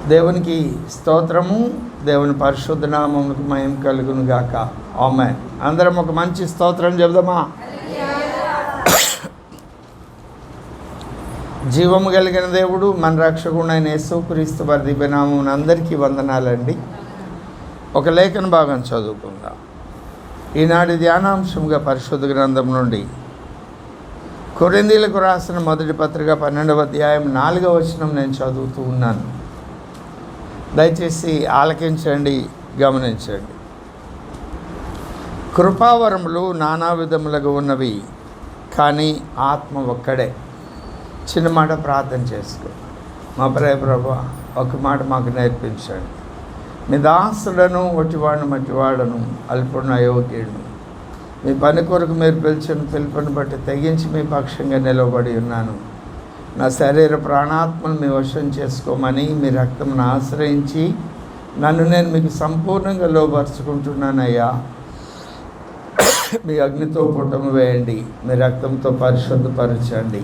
దేవునికి స్తోత్రము. దేవుని పరిశుద్ధ నామమునకు మహిమ కలుగును గాక. ఆమేన్. అందరం ఒక మంచి స్తోత్రం చెబుదామా? జీవము కలిగిన దేవుడు, మన రక్షకుడైన యేసుక్రీస్తు వారి దివ్యనామమున అందరికీ వందనాలండి. ఒక లేఖన భాగం చదువుకుందాం. ఈనాటి ధ్యానాంశంగా పరిశుద్ధ గ్రంథం నుండి కొరింథీయులకు రాసిన మొదటి పత్రిక 12వ అధ్యాయం 4వ వచనం నేను చదువుతూ ఉన్నాను. దయచేసి ఆలకించండి, గమనించండి. కృపావరములు నానా విధములుగా ఉన్నవి, కానీ ఆత్మ ఒక్కడే. చిన్న మాట ప్రార్థన చేసుకో. మా ప్రియ ప్రభువా, ఒక మాట మాకు నేర్పించండి. మీ దాసుడను ఒట్టివాడును మట్టివాడను, అల్పుడును అయోగ్యుడును, మీ పని కొరకు మీరు పిలిచిన పిలుపుని బట్టి తెగించి మీ పక్షంగా నిలవబడి ఉన్నాను. నా శరీర ప్రాణాత్మను మీ వశం చేసుకోమని మీ రక్తమును ఆశ్రయించి నన్ను నేను మీకు సంపూర్ణంగా లోబరుచుకుంటున్నానయ్యా. మీ అగ్నితో పుటము వేయండి, మీ రక్తంతో పరిశుద్ధపరచండి,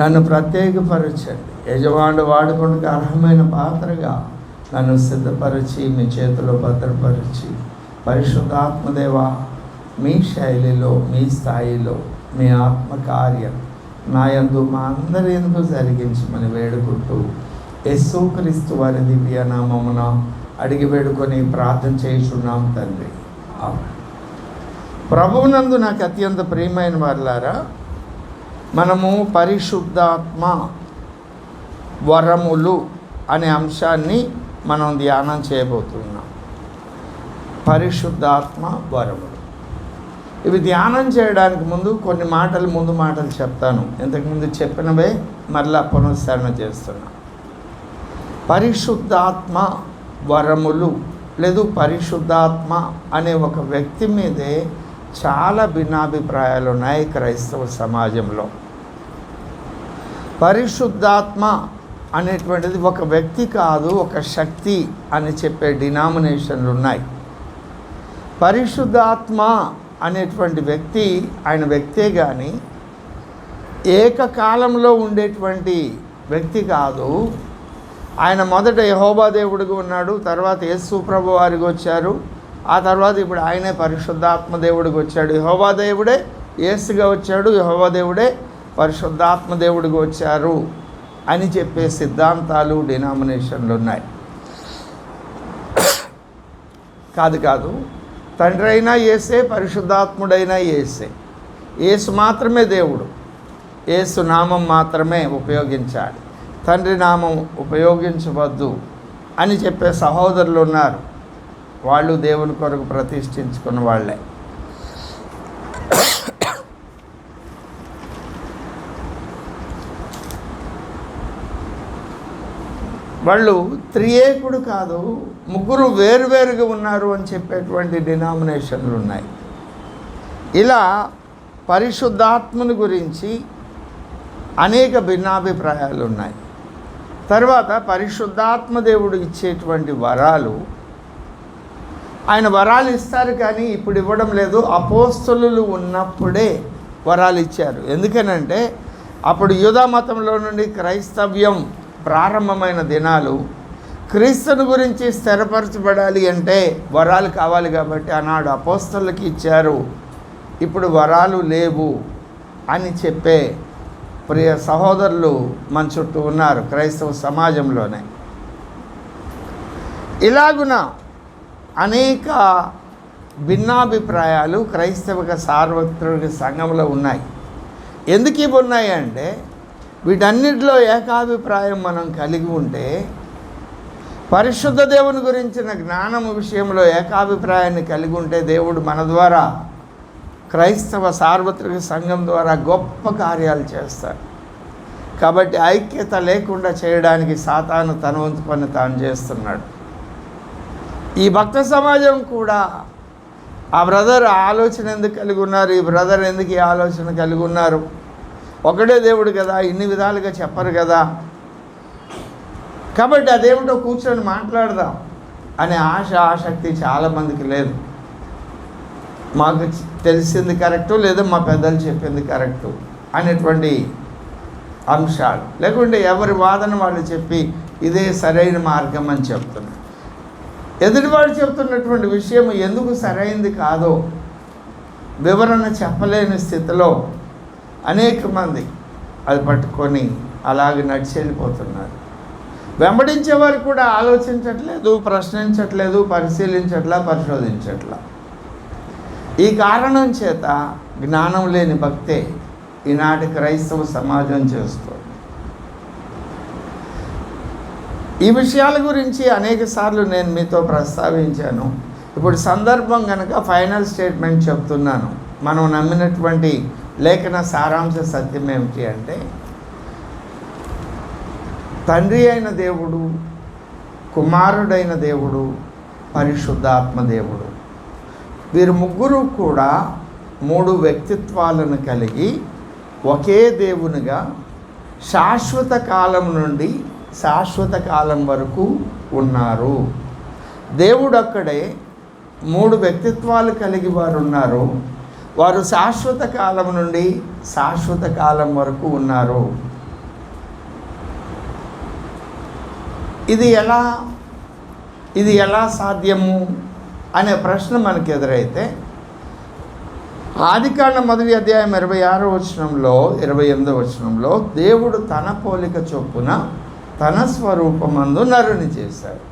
నన్ను ప్రత్యేకపరచండి. యజమానుడు వాడుకొనకు అర్హమైన పాత్రగా నన్ను సిద్ధపరిచి మీ చేతిలో భద్రపరిచి, పరిశుద్ధాత్మదేవా, మీ శైలిలో, మీ స్థాయిలో మీ ఆత్మకార్యం నా యందు మా అందరి యందు జరిగించమని వేడుకుంటూ యేసుక్రీస్తు వారి దివ్య నామమున అడిగి వేడుకొని ప్రార్థన చేయుచున్నాం తండ్రి. ప్రభువునందు నాకు అత్యంత ప్రియమైన వారులారా, మనము పరిశుద్ధాత్మ వరములు అనే అంశాన్ని మనం ధ్యానం చేయబోతున్నాం. పరిశుద్ధాత్మ వరములు, ఇవి ధ్యానం చేయడానికి ముందు కొన్ని మాటలు చెప్తాను. ఇంతకుముందు చెప్పినవే మరలా పునరుద్ధరణ చేస్తున్నా. పరిశుద్ధాత్మ వరములు లేదు పరిశుద్ధాత్మ అనే ఒక వ్యక్తి మీదే చాలా భిన్నాభిప్రాయాలు ఉన్నాయి క్రైస్తవ సమాజంలో. పరిశుద్ధాత్మ అనేటువంటిది ఒక వ్యక్తి కాదు, ఒక శక్తి అని చెప్పే డినామినేషన్లు ఉన్నాయి. పరిశుద్ధాత్మ అనేటువంటి వ్యక్తి ఆయన వ్యక్తే కానీ ఏకకాలంలో ఉండేటువంటి వ్యక్తి కాదు. ఆయన మొదట యెహోవా దేవుడిగా ఉన్నాడు, తర్వాత యేసు ప్రభు వారికి వచ్చారు, ఆ తర్వాత ఇప్పుడు ఆయనే పరిశుద్ధాత్మ దేవుడికి వచ్చాడు. యెహోవా దేవుడే యేసుగా వచ్చాడు, యెహోవా దేవుడే పరిశుద్ధాత్మ దేవుడికి వచ్చారు అని చెప్పే సిద్ధాంతాలు, డినామినేషన్లు ఉన్నాయి. కాదు, తండ్రి అయినా యేసే, పరిశుద్ధాత్ముడైనా యేసే. యేసు మాత్రమే దేవుడు, యేసు నామం మాత్రమే ఉపయోగించాలి, తండ్రి నామం ఉపయోగించవద్దు అని చెప్పే సహోదరులు ఉన్నారు. వాళ్ళు దేవుని కొరకు ప్రతిష్ఠించుకున్న వాళ్ళే. వాళ్ళు త్రియేకుడు కాదు, ముగ్గురు వేరువేరుగా ఉన్నారు అని చెప్పేటువంటి డినామినేషన్లు ఉన్నాయి. ఇలా పరిశుద్ధాత్మని గురించి అనేక భిన్నాభిప్రాయాలు ఉన్నాయి. తర్వాత పరిశుద్ధాత్మ దేవుడు ఇచ్చేటువంటి వరాలు, ఆయన వరాలు ఇస్తారు కానీ ఇప్పుడు ఇవ్వడం లేదు. అపోస్తలులు ఉన్నప్పుడే వరాలు ఇచ్చారు. ఎందుకనంటే అప్పుడు యూదా మతంలో నుండి క్రైస్తవ్యం ప్రారంభమైన దినాలు. క్రీస్తుని గురించి స్థిరపరచబడాలి అంటే వరాలు కావాలి కాబట్టి ఆనాడు అపోస్తలులకి ఇచ్చారు, ఇప్పుడు వరాలు లేవు అని చెప్పే ప్రియ సహోదరులు మన చుట్టూ ఉన్నారు క్రైస్తవ సమాజంలోనే. ఇలాగున అనేక భిన్నాభిప్రాయాలు క్రైస్తవ సార్వత్రిక సంఘంలో ఉన్నాయి. ఎందుకు ఇవి ఉన్నాయి అంటే వీటన్నిటిలో ఏకాభిప్రాయం మనం కలిగి ఉంటే, పరిశుద్ధ దేవుని గురించిన జ్ఞానము విషయంలో ఏకాభిప్రాయాన్ని కలిగి ఉంటే దేవుడు మన ద్వారా, క్రైస్తవ సార్వత్రిక సంఘం ద్వారా గొప్ప కార్యాలు చేస్తారు. కాబట్టి ఐక్యత లేకుండా చేయడానికి సాతాను తన వంతు పని తాను చేస్తున్నాడు. ఈ భక్త సమాజం కూడా ఆ బ్రదర్ ఆలోచన ఎందుకు కలిగి ఉన్నారు, ఈ బ్రదర్ ఎందుకు ఈ ఆలోచన కలిగి ఉన్నారు, ఒకటే దేవుడు కదా, ఇన్ని విధాలుగా చెప్పరు కదా, కాబట్టి అదేమిటో కూర్చొని మాట్లాడదాం అనే ఆసక్తి చాలామందికి లేదు. మాకు తెలిసింది కరెక్టు లేదా మా పెద్దలు చెప్పింది కరెక్టు అనేటువంటి అంశాలు, లేకుంటే ఎవరి వాదన వాళ్ళు చెప్పి ఇదే సరైన మార్గం అని చెప్తున్నారు. ఎదుటివాడు చెప్తున్నటువంటి విషయం ఎందుకు సరైంది కాదో వివరణ చెప్పలేని స్థితిలో అనేక మంది అది పట్టుకొని అలాగే నడిచి వెళ్ళిపోతున్నారు. వెంబడించేవారు కూడా ఆలోచించట్లేదు, ప్రశ్నించట్లేదు, పరిశోధించట్లా. ఈ కారణం చేత జ్ఞానం లేని భక్తే ఈనాటి క్రైస్తవ సమాజం చేస్తుంది. ఈ విషయాల గురించి అనేక సార్లు నేను మీతో ప్రస్తావించాను. ఇప్పుడు సందర్భం కనుక ఫైనల్ స్టేట్మెంట్ చెప్తున్నాను. మనం నమ్మినటువంటి లేఖన సారాంశ సత్యం ఏమిటి అంటే, తండ్రి అయిన దేవుడు, కుమారుడైన దేవుడు, పరిశుద్ధాత్మ దేవుడు, వీరు ముగ్గురు కూడా 3 వ్యక్తిత్వాలను కలిగి ఒకే దేవునిగా శాశ్వత కాలం నుండి శాశ్వత కాలం వరకు ఉన్నారు. దేవుడు అక్కడే 3 వ్యక్తిత్వాలు కలిగి వారు ఉన్నారు. వారు శాశ్వత కాలం నుండి శాశ్వత కాలం వరకు ఉన్నారు. ఇది ఎలా సాధ్యము అనే ప్రశ్న మనకు ఎదురైతే, ఆదికాండం 1వ అధ్యాయం 26వ వచనంలో 28వ వచనంలో దేవుడు తన పోలిక చొప్పున తన స్వరూపమందు నరుని చేశాడు.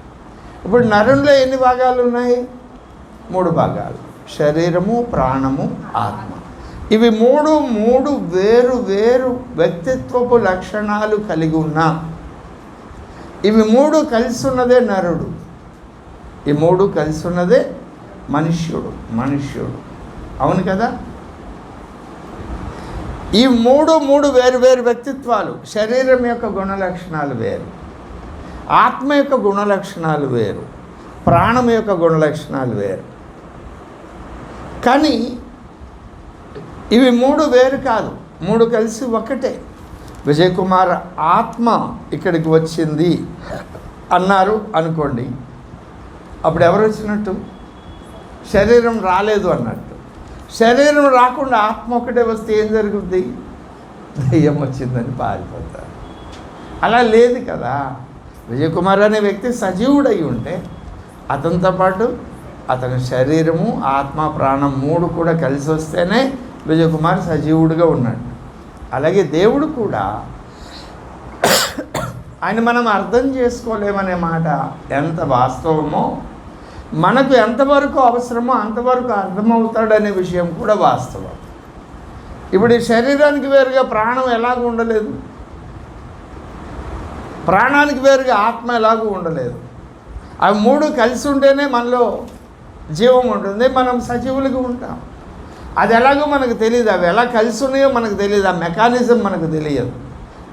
ఇప్పుడు నరునిలో ఎన్ని భాగాలు ఉన్నాయి? 3 భాగాలు: శరీరము, ప్రాణము, ఆత్మ. ఇవి మూడు వేరు వేరు వ్యక్తిత్వపు లక్షణాలు కలిగి ఉన్నా ఇవి 3 కలిసి ఉన్నదే నరుడు. ఈ 3 కలిసి ఉన్నదే మనుష్యుడు. అవును కదా? ఈ మూడు వేరు వేరు వ్యక్తిత్వాలు. శరీరం యొక్క గుణలక్షణాలు వేరు, ఆత్మ యొక్క గుణలక్షణాలు వేరు, ప్రాణం యొక్క గుణలక్షణాలు వేరు. కానీ ఇవి 3 వేరు కాదు, 3 కలిసి ఒకటే. విజయ్ కుమార్ ఆత్మ ఇక్కడికి వచ్చింది అన్నారు అనుకోండి, అప్పుడు ఎవరు వచ్చినట్టు? శరీరం రాలేదు అన్నట్టు. శరీరం రాకుండా ఆత్మ ఒకటే వస్తే ఏం జరుగుద్ది? దయ్యం వచ్చిందని పారిపోతారు. అలా లేదు కదా. విజయ్ కుమార్ అనే వ్యక్తి సజీవుడై ఉంటే అతనితో పాటు అతని శరీరము, ఆత్మ, ప్రాణం 3 కూడా కలిసి వస్తేనే విజయ్ కుమార్ సజీవుడిగా ఉన్నాడు. అలాగే దేవుడు కూడా ఆయన మనం అర్థం చేసుకోలేమనే మాట ఎంత వాస్తవమో, మనకు ఎంతవరకు అవసరమో అంతవరకు అర్థమవుతాడనే విషయం కూడా వాస్తవం. ఇప్పుడు ఈ శరీరానికి వేరుగా ప్రాణం ఎలాగూ ఉండలేదు, ప్రాణానికి వేరుగా ఆత్మ ఎలాగూ ఉండలేదు. అవి 3 కలిసి ఉంటేనే మనలో జీవం ఉంటుంది, మనం సజీవులుగా ఉంటాం. అది ఎలాగో మనకు తెలియదు, అవి ఎలా కలిసి ఉన్నాయో మనకు తెలియదు, ఆ మెకానిజం మనకు తెలియదు.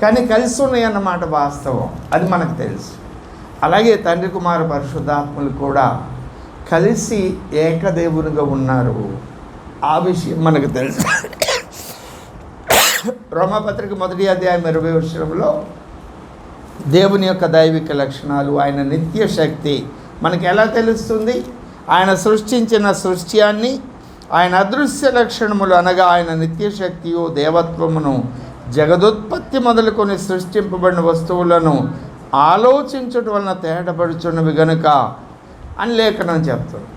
కానీ కలిసి ఉన్నాయి అన్నమాట వాస్తవం, అది మనకు తెలుసు. అలాగే తండ్రి, కుమార, పరిశుద్ధాత్మలు కూడా కలిసి ఏకదేవునిగా ఉన్నారు. ఆ విషయం మనకు తెలుసు. రోమాపత్రిక 1వ అధ్యాయం 20వ వచనంలో దేవుని యొక్క దైవిక లక్షణాలు, ఆయన నిత్య శక్తి మనకు ఎలా తెలుస్తుంది? ఆయన సృష్టించిన సృష్ట్యాన్ని, ఆయన అదృశ్య లక్షణములు అనగా ఆయన నిత్యశక్తియు దేవత్వమును, జగదుత్పత్తి మొదలుకొని సృష్టింపబడిన వస్తువులను ఆలోచించటం వలన తేటపడుచున్నవి గనుక అని లేఖనం చెప్తుంది.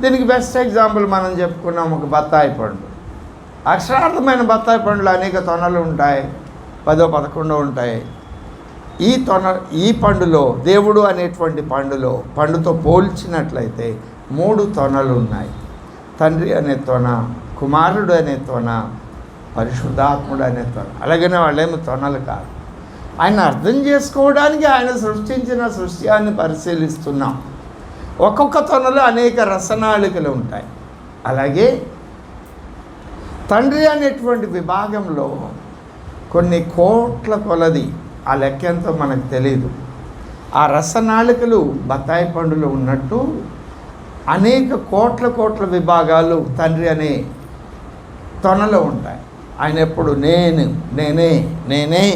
దీనికి బెస్ట్ ఎగ్జాంపుల్ మనం చెప్పుకున్నాం, ఒక బత్తాయి పండు. అక్షరార్థమైన బత్తాయి పండులో అనేక తొనలు ఉంటాయి, 10, 11 ఉంటాయి. ఈ పండులో, దేవుడు అనేటువంటి పండుతో పోల్చినట్లయితే 3 తొనలు ఉన్నాయి. తండ్రి అనే తొన, కుమారుడు అనే తొన, పరిశుద్ధాత్ముడు అనే తొన. అలాగనే వాళ్ళేమో తొనలు కాదు. ఆయన అర్థం చేసుకోవడానికి ఆయన సృష్టించిన సృష్ట్యాన్ని పరిశీలిస్తున్నాం. ఒక్కొక్క తొనలో అనేక రసనాళికలు ఉంటాయి. అలాగే తండ్రి అనేటువంటి విభాగంలో కొన్ని కోట్ల కొలది, ఆ లెక్కెంతో మనకు తెలియదు, ఆ రసనాళికలు బత్తాయి పండులో ఉన్నట్టు అనేక కోట్ల విభాగాలు తండ్రి అనే తొనలో ఉంటాయి. ఆయన ఎప్పుడు నేనే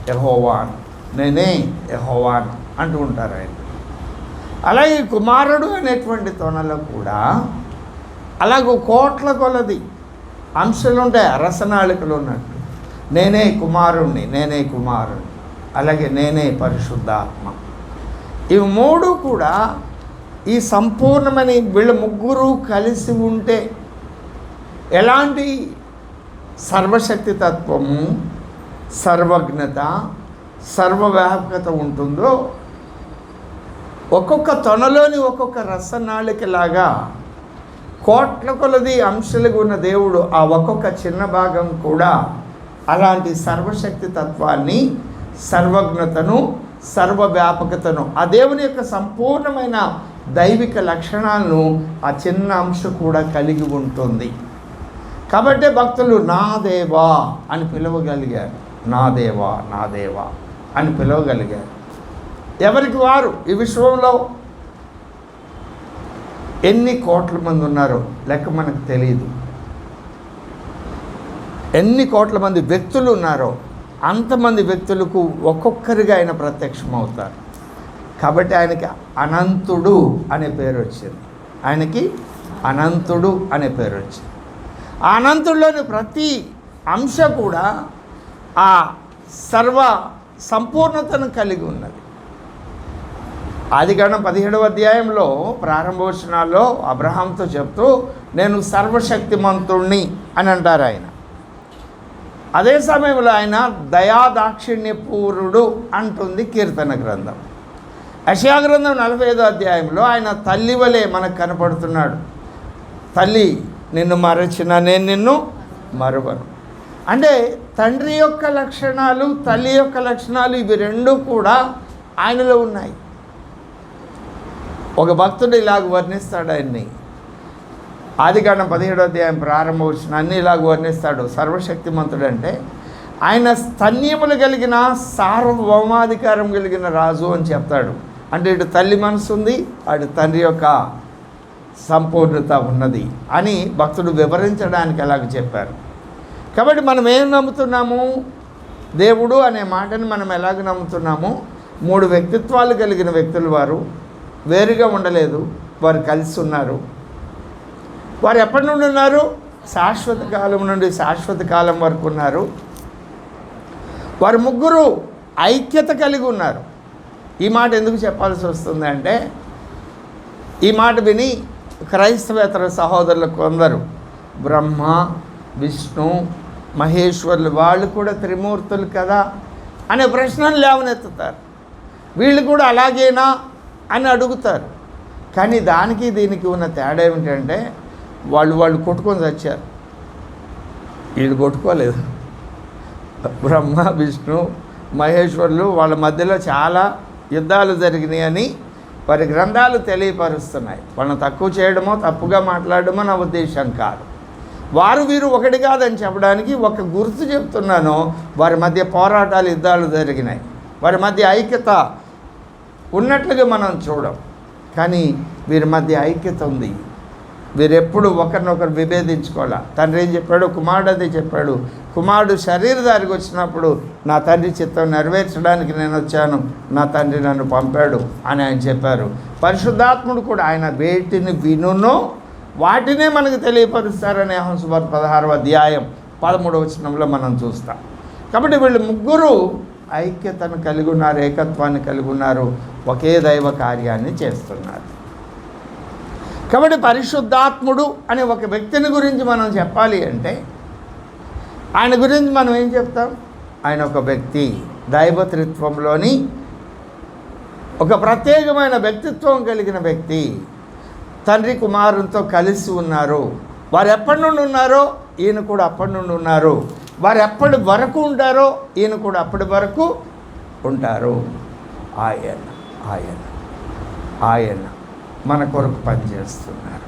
యెహోవాను, నేనే యెహోవాను అంటూ ఉంటారు ఆయన. అలాగే కుమారుడు అనేటువంటి తొనలో కూడా అలాగూ కోట్ల కొలది అంశాలు ఉంటాయి, రసనాళికలు ఉన్నట్టు. నేనే కుమారుణ్ణి, నేనే కుమారుణ్ణి, అలాగే నేనే పరిశుద్ధాత్మ. ఇవి మూడు కూడా ఈ సంపూర్ణమని వీళ్ళ ముగ్గురు కలిసి ఉంటే ఎలాంటి సర్వశక్తి తత్వము, సర్వజ్ఞత, సర్వవ్యాపకత ఉంటుందో ఒక్కొక్క తొనలోని ఒక్కొక్క రసనాళికలాగా కోట్ల కొలది అంశాలుగా ఉన్న దేవుడు ఆ ఒక్కొక్క చిన్న భాగం కూడా అలాంటి సర్వశక్తి తత్వాన్ని, సర్వజ్ఞతను, సర్వవ్యాపకతను, ఆ దేవుని యొక్క సంపూర్ణమైన దైవిక లక్షణాలను ఆ చిన్న అంశం కూడా కలిగి ఉంటుంది. కాబట్టి భక్తులు నా దేవా అని పిలవగలిగారు. నా దేవా, నా దేవా అని పిలవగలిగారు. ఎవరికి వారు ఈ విశ్వంలో ఎన్ని కోట్ల మంది ఉన్నారో లెక్క మనకు తెలియదు. ఎన్ని కోట్ల మంది వ్యక్తులు ఉన్నారో అంతమంది వ్యక్తులకు ఒక్కొక్కరిగా ఆయన ప్రత్యక్షమవుతారు. కాబట్టి ఆయనకి అనంతుడు అనే పేరు వచ్చింది. ఆయనకి అనంతుడు అనే పేరు వచ్చింది. ఆ అనంతుడిలోని ప్రతి అంశ కూడా ఆ సర్వ సంపూర్ణతను కలిగి ఉన్నది. ఆదికాండం 17వ అధ్యాయంలో ప్రారంభ వచనాల్లో అబ్రహాంతో చెప్తూ నేను సర్వశక్తిమంతుణ్ణి అని అంటారు ఆయన. అదే సమయంలో ఆయన దయాదాక్షిణ్యపూరుడు అంటుంది కీర్తన గ్రంథం. యెషయా గ్రంథం 45వ అధ్యాయంలో ఆయన తల్లి వలె మనకు కనపడుతున్నాడు. తల్లి నిన్ను మరచిన నేను నిన్ను మరువను. అంటే తండ్రి యొక్క లక్షణాలు, తల్లి యొక్క లక్షణాలు ఇవి రెండు కూడా ఆయనలో ఉన్నాయి. ఒక భక్తుడు ఇలాగ వర్ణిస్తాడు ఆయన్ని. ఆదికాండం 17వ అధ్యాయం ప్రారంభ వచనాన్ని ఇలాగ వర్ణిస్తాడు. సర్వశక్తిమంతుడు అంటే ఆయన స్తన్యములు కలిగిన సార్వభౌమాధికారం కలిగిన రాజు అని చెప్తాడు. అంటే ఇటు తల్లి మనసు ఉంది, అటు తండ్రి యొక్క సంపూర్ణత ఉన్నది అని భక్తుడు వివరించడానికి అలాగ చెప్పారు. కాబట్టి మనం ఏం నమ్ముతున్నాము? దేవుడు అనే మాటని మనం ఎలాగ నమ్ముతున్నాము? 3 వ్యక్తిత్వాలు కలిగిన వ్యక్తులు వారు వేరుగా ఉండలేదు, వారు కలిసి ఉన్నారు. వారు ఎప్పటి నుండి ఉన్నారు? శాశ్వత కాలం నుండి శాశ్వత కాలం వరకు ఉన్నారు. వారు ముగ్గురు ఐక్యత కలిగి ఉన్నారు. ఈ మాట ఎందుకు చెప్పాల్సి వస్తుంది అంటే, ఈ మాట విని క్రైస్తవేతర సహోదరులు కొందరు బ్రహ్మ, విష్ణు, మహేశ్వరులు వాళ్ళు కూడా త్రిమూర్తులు కదా అనే ప్రశ్నలు లేవనెత్తుతారు. వీళ్ళు కూడా అలాగేనా అని అడుగుతారు. కానీ దానికి దీనికి ఉన్న తేడా ఏమిటంటే వాళ్ళు కొట్టుకొని చచ్చారు. వీళ్ళు కొట్టుకోలేదు. బ్రహ్మ, విష్ణు, మహేశ్వరులు వాళ్ళ మధ్యలో చాలా యుద్ధాలు జరిగినాయని వారి గ్రంథాలు తెలియపరుస్తున్నాయి. వాళ్ళని తక్కువ చేయడమో తప్పుగా మాట్లాడడమో నా ఉద్దేశం కాదు. వారు వీరు ఒకటి కాదని చెప్పడానికి ఒక గుర్తు చెప్తున్నాను. వారి మధ్య పోరాటాలు, యుద్ధాలు జరిగినాయి. వారి మధ్య ఐక్యత ఉన్నట్లుగా మనం చూడం, కానీ వీరి మధ్య ఐక్యత ఉంది. వీరెప్పుడు ఒకరినొకరు విభేదించుకోవాలి. తండ్రి ఏం చెప్పాడు? కుమారుడు అదే చెప్పాడు. కుమారుడు శరీరధారికి వచ్చినప్పుడు నా తండ్రి చిత్తం నెరవేర్చడానికి నేను వచ్చాను, నా తండ్రి నన్ను పంపాడు అని ఆయన చెప్పారు. పరిశుద్ధాత్ముడు కూడా ఆయన వేటిని వినునో వాటినే మనకు తెలియపరుస్తారని యోహాను సువార్త 16వ అధ్యాయం 13వ వచనంలో మనం చూస్తాం. కాబట్టి వీళ్ళు ముగ్గురు ఐక్యతను కలిగి ఉన్నారు, ఏకత్వాన్ని కలిగి ఉన్నారు, ఒకే దైవ కార్యాన్ని చేస్తున్నారు. కాబట్టి పరిశుద్ధాత్ముడు అనే ఒక వ్యక్తిని గురించి మనం చెప్పాలి అంటే ఆయన గురించి మనం ఏం చెప్తాం? ఆయన ఒక వ్యక్తి, దైవత్రిత్వంలోని ఒక ప్రత్యేకమైన వ్యక్తిత్వం కలిగిన వ్యక్తి. తండ్రి కుమారునితో కలిసి ఉన్నారు. వారు ఎప్పటి నుండి ఉన్నారో ఈయన కూడా అప్పటి నుండి ఉన్నారు. వారు ఎప్పటి వరకు ఉంటారో ఈయన కూడా అప్పటి వరకు ఉంటారు. ఆయన ఆయన ఆయన మన కొరకు పనిచేస్తున్నారు,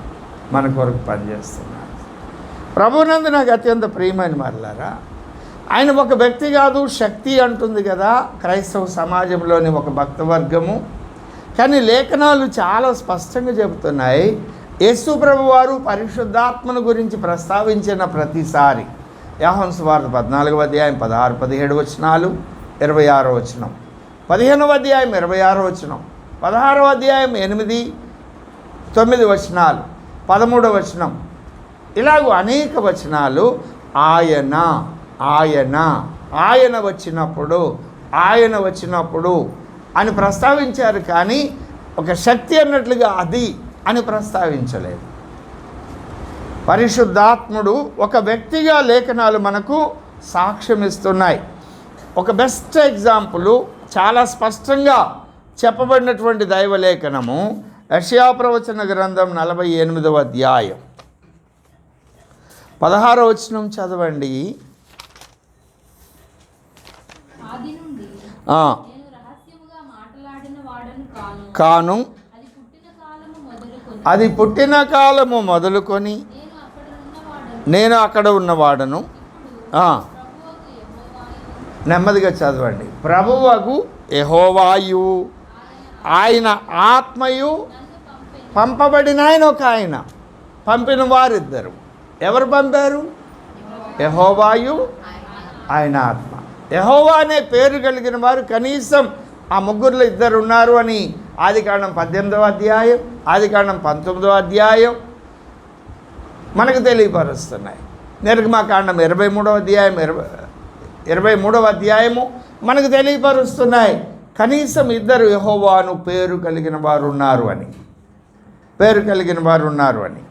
మన కొరకు పనిచేస్తున్నారు. ప్రభునందు నాకు అత్యంత ప్రియమైన మరలారా, ఆయన ఒక వ్యక్తి కాదు, శక్తి అంటుంది కదా క్రైస్తవ సమాజంలోని ఒక భక్తవర్గము. కానీ లేఖనాలు చాలా స్పష్టంగా చెబుతున్నాయి. యేసు ప్రభువారు పరిశుద్ధాత్మను గురించి ప్రస్తావించిన ప్రతిసారి యోహాను సువార్త 14వ అధ్యాయం 16, 17 వచనాలు, 26వ వచనం, 15వ అధ్యాయం 26వ వచనం, 16వ అధ్యాయం 8, 9 వచనాలు, 13వ వచనం, ఇలాగూ అనేక వచనాలు ఆయన ఆయన వచ్చినప్పుడు అని ప్రస్తావించారు, కానీ ఒక శక్తి అన్నట్లుగా అది అని ప్రస్తావించలేదు. పరిశుద్ధాత్ముడు ఒక వ్యక్తిగా లేఖనాలు మనకు సాక్ష్యం ఇస్తున్నాయి. ఒక బెస్ట్ ఎగ్జాంపుల్ చాలా స్పష్టంగా చెప్పబడినటువంటి దైవలేఖనము యెషయా ప్రవచన గ్రంథం 48వ అధ్యాయం 16వ వచనం చదవండి. కాను అది పుట్టిన కాలము మొదలుకొని నేను అక్కడ ఉన్నవాడను. నెమ్మదిగా చదవండి. ప్రభువగు యెహోవాయు, ఆయన ఆత్మయు, పంపబడిన ఆయన ఒక ఆయన, పంపిన వారిద్దరు. ఎవరు పంపారు? యెహోవాయు, ఆయన ఆత్మ. యెహోవా అనే పేరు కలిగిన వారు కనీసం ఆ ముగ్గురులో ఇద్దరు ఉన్నారు అని ఆదికాండం 18వ అధ్యాయం, ఆదికాండం 19వ అధ్యాయం మనకు తెలియపరుస్తున్నాయి. నిర్గమకాండం 23వ అధ్యాయం 23వ అధ్యాయము మనకు తెలియపరుస్తున్నాయి. కనీసం ఇద్దరు యెహోవాను పేరు కలిగిన వారు ఉన్నారు అని.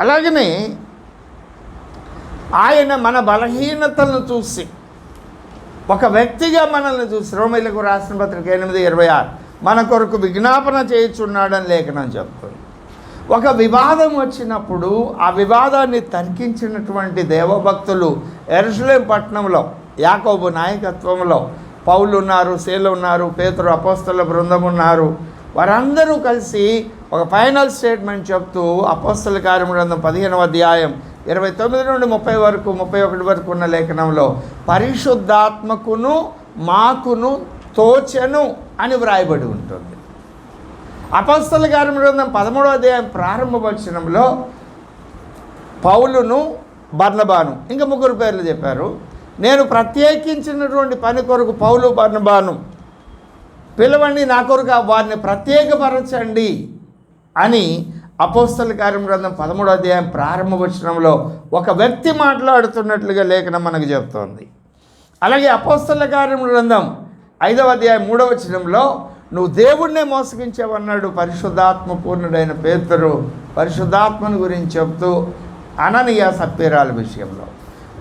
అలాగనే ఆయన మన బలహీనతలను చూసి, ఒక వ్యక్తిగా మనల్ని చూసి, రోమీయులకు రాసిన పత్రిక 8:26 మన కొరకు విజ్ఞాపన చేయుచున్నాడని లేఖనం చెప్తుంది. ఒక వివాదం వచ్చినప్పుడు ఆ వివాదాన్ని తర్కించినటువంటి దేవభక్తులు యెరూషలేము పట్టణంలో యాకోబు నాయకత్వంలో పౌలు ఉన్నారు, శీల ఉన్నారు, పేతురు అపోస్తల బృందం ఉన్నారు. వారందరూ కలిసి ఒక ఫైనల్ స్టేట్మెంట్ చెప్తూ అపోస్తల కార్యముల గ్రంథం 15వ అధ్యాయం 29 నుండి 30 వరకు 31 వరకు ఉన్న లేఖనంలో పరిశుద్ధాత్మకును మాకును తోచెను అని వ్రాయబడి ఉంటుంది. అపోస్తల కార్యముల గ్రంథం 13వ అధ్యాయం ప్రారంభ వచనంలో పౌలును, బర్నబాను, ఇంకా ముగ్గురు పేర్లు చెప్పారు. నేను ప్రత్యేకించినటువంటి పని కొరకు పౌలు, బర్నబాను పిలవండి, నా కొరకు వారిని ప్రత్యేకపరచండి అని అపోస్తల కార్యముల గ్రంథం 13వ అధ్యాయం ప్రారంభ వచనంలో ఒక వ్యక్తి మాట్లాడుతున్నట్లుగా లేఖనం మనకు చెప్తోంది. అలాగే అపోస్తల కార్యముల గ్రంథం 5వ అధ్యాయం 3వ వచనంలో నువ్వు దేవుణ్ణే మోసగించావన్నాడు పరిశుద్ధాత్మ పూర్ణుడైన పేతురు పరిశుద్ధాత్మను గురించి చెప్తూ అననీయ సప్పీరాల విషయంలో.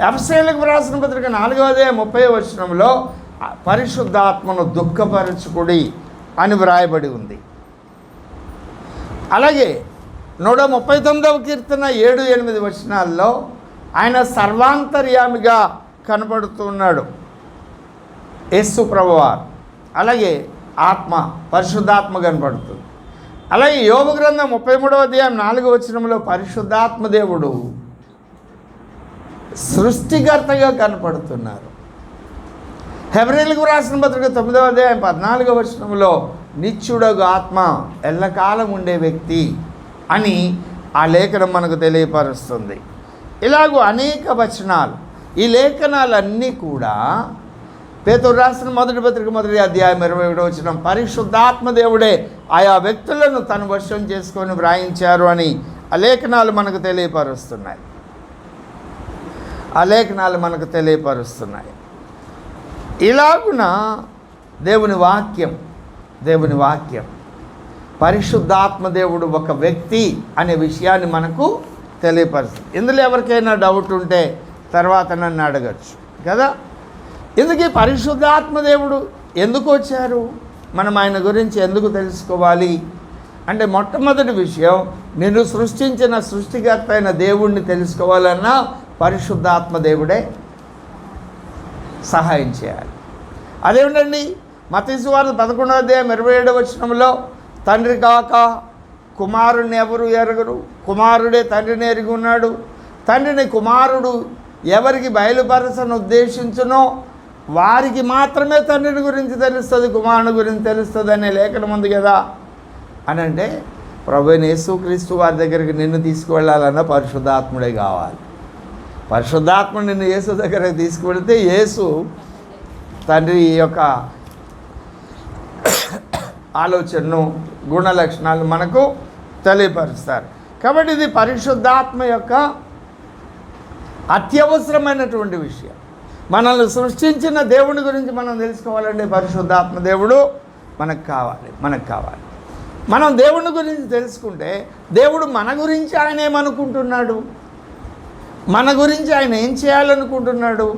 ఎఫెసీయులకు రాసిన పత్రిక 4వ అధ్యాయం 30వ వచనంలో పరిశుద్ధాత్మను దుఃఖపరచుకుడి అని వ్రాయబడి ఉంది. అలాగే 139వ కీర్తన 7-8 వచనాల్లో ఆయన సర్వాంతర్యామిగా కనపడుతున్నాడు యేసు ప్రభువారు. అలాగే ఆత్మ, పరిశుద్ధాత్మ కనపడుతుంది. అలాగే యోబు గ్రంథం 33వ అధ్యాయం 4వ వచనంలో పరిశుద్ధాత్మ దేవుడు సృష్టికర్తగా కనపడుతున్నారు. హెబ్రీయులకు రాసిన పత్రిక 9వ అధ్యాయం 14వ వచనంలో నిత్యుడగు ఆత్మ, ఎల్లకాలం ఉండే వ్యక్తి అని ఆ లేఖనం మనకు తెలియపరుస్తుంది. ఇలాగూ అనేక వచనాలు. ఈ లేఖనాలన్నీ కూడా పేతురు రాసిన మొదటి పత్రిక 1వ అధ్యాయం 21వ వచనం పరిశుద్ధాత్మ దేవుడే ఆయా వ్యక్తులను తను వశం చేసుకొని వ్రాయించారు అని ఆ లేఖనాలు మనకు తెలియపరుస్తున్నాయి. ఇలాగున దేవుని వాక్యం పరిశుద్ధాత్మ దేవుడు ఒక వ్యక్తి అనే విషయాన్ని మనకు తెలియపరుస్తుంది. ఇందులో ఎవరికైనా డౌట్ ఉంటే తర్వాత నన్ను అడగచ్చు కదా. ఎందుకు పరిశుద్ధాత్మ దేవుడు ఎందుకు వచ్చారు, మనం ఆయన గురించి ఎందుకు తెలుసుకోవాలి అంటే, మొట్టమొదటి విషయం నిన్ను సృష్టించిన సృష్టికర్త అయిన దేవుణ్ణి తెలుసుకోవాలన్నా పరిశుద్ధాత్మ దేవుడే సహాయం చేయాలి. అదేమిటండి, మత్తయి సువార్త 11వ అధ్యాయం 27వ వచనంలో తండ్రి కాక కుమారుడిని ఎవరు ఎరగరు, కుమారుడే తండ్రిని ఎరిగి ఉన్నాడు, తండ్రిని కుమారుడు ఎవరికి బయలుపరచను ఉద్దేశించునో వారికి మాత్రమే తండ్రిని గురించి తెలుస్తుంది, కుమారుని గురించి తెలుస్తుంది అనే లేఖనం ఉంది కదా. అని అంటే ప్రభువైన యేసుక్రీస్తు వారి దగ్గరికి నిన్ను తీసుకువెళ్ళాలన్నా పరిశుద్ధాత్ముడే కావాలి. పరిశుద్ధాత్ముడు నిన్ను యేసు దగ్గరికి తీసుకువెళితే యేసు తండ్రి యొక్క ఆలోచనను, గుణ లక్షణాలు మనకు తెలియపరుస్తారు. కాబట్టి ఇది పరిశుద్ధాత్మ యొక్క అత్యవసరమైనటువంటి విషయం. మనల్ని సృష్టించిన దేవుని గురించి మనం తెలుసుకోవాలంటే పరిశుద్ధాత్మ దేవుడు మనకు కావాలి. మనం దేవుని గురించి తెలుసుకుంటే దేవుడు మన గురించి ఆయన ఏమనుకుంటున్నాడు, మన గురించి ఆయన ఏం చేయాలనుకుంటున్నాడు.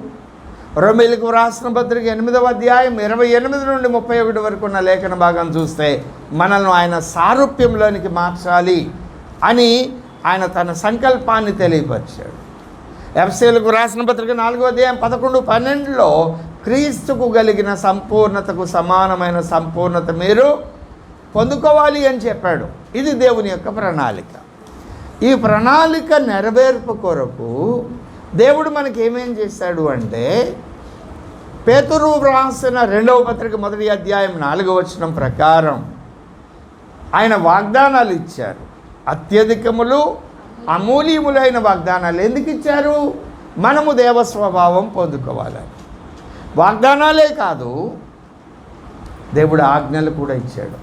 రోమీయులకు వ్రాసిన పత్రిక 8వ అధ్యాయం 28 నుండి 31 వరకు ఉన్న లేఖన భాగం చూస్తే మనల్ని ఆయన సారూప్యంలోనికి మార్చాలి అని ఆయన తన సంకల్పాన్ని తెలియపరిచాడు. ఎఫెసీయులకు వ్రాసిన పత్రిక 4వ అధ్యాయం 11, 12లో క్రీస్తుకు కలిగిన సంపూర్ణతకు సమానమైన సంపూర్ణత మీరు పొందుకోవాలి అని చెప్పాడు. ఇది దేవుని యొక్క ప్రణాళిక. ఈ ప్రణాళిక నెరవేర్పు కొరకు దేవుడు మనకి ఏమేం చేశాడు అంటే, పేతురు వ్రాసిన 2వ పత్రిక 1వ అధ్యాయం 4వ వచనం ప్రకారం ఆయన వాగ్దానాలు ఇచ్చారు. అత్యధికములు అమూల్యములైన వాగ్దానాలు ఎందుకు ఇచ్చారు? మనము దేవ స్వభావం పొందుకోవాలని. వాగ్దానాలే కాదు, దేవుడు ఆజ్ఞలు కూడా ఇచ్చాడు.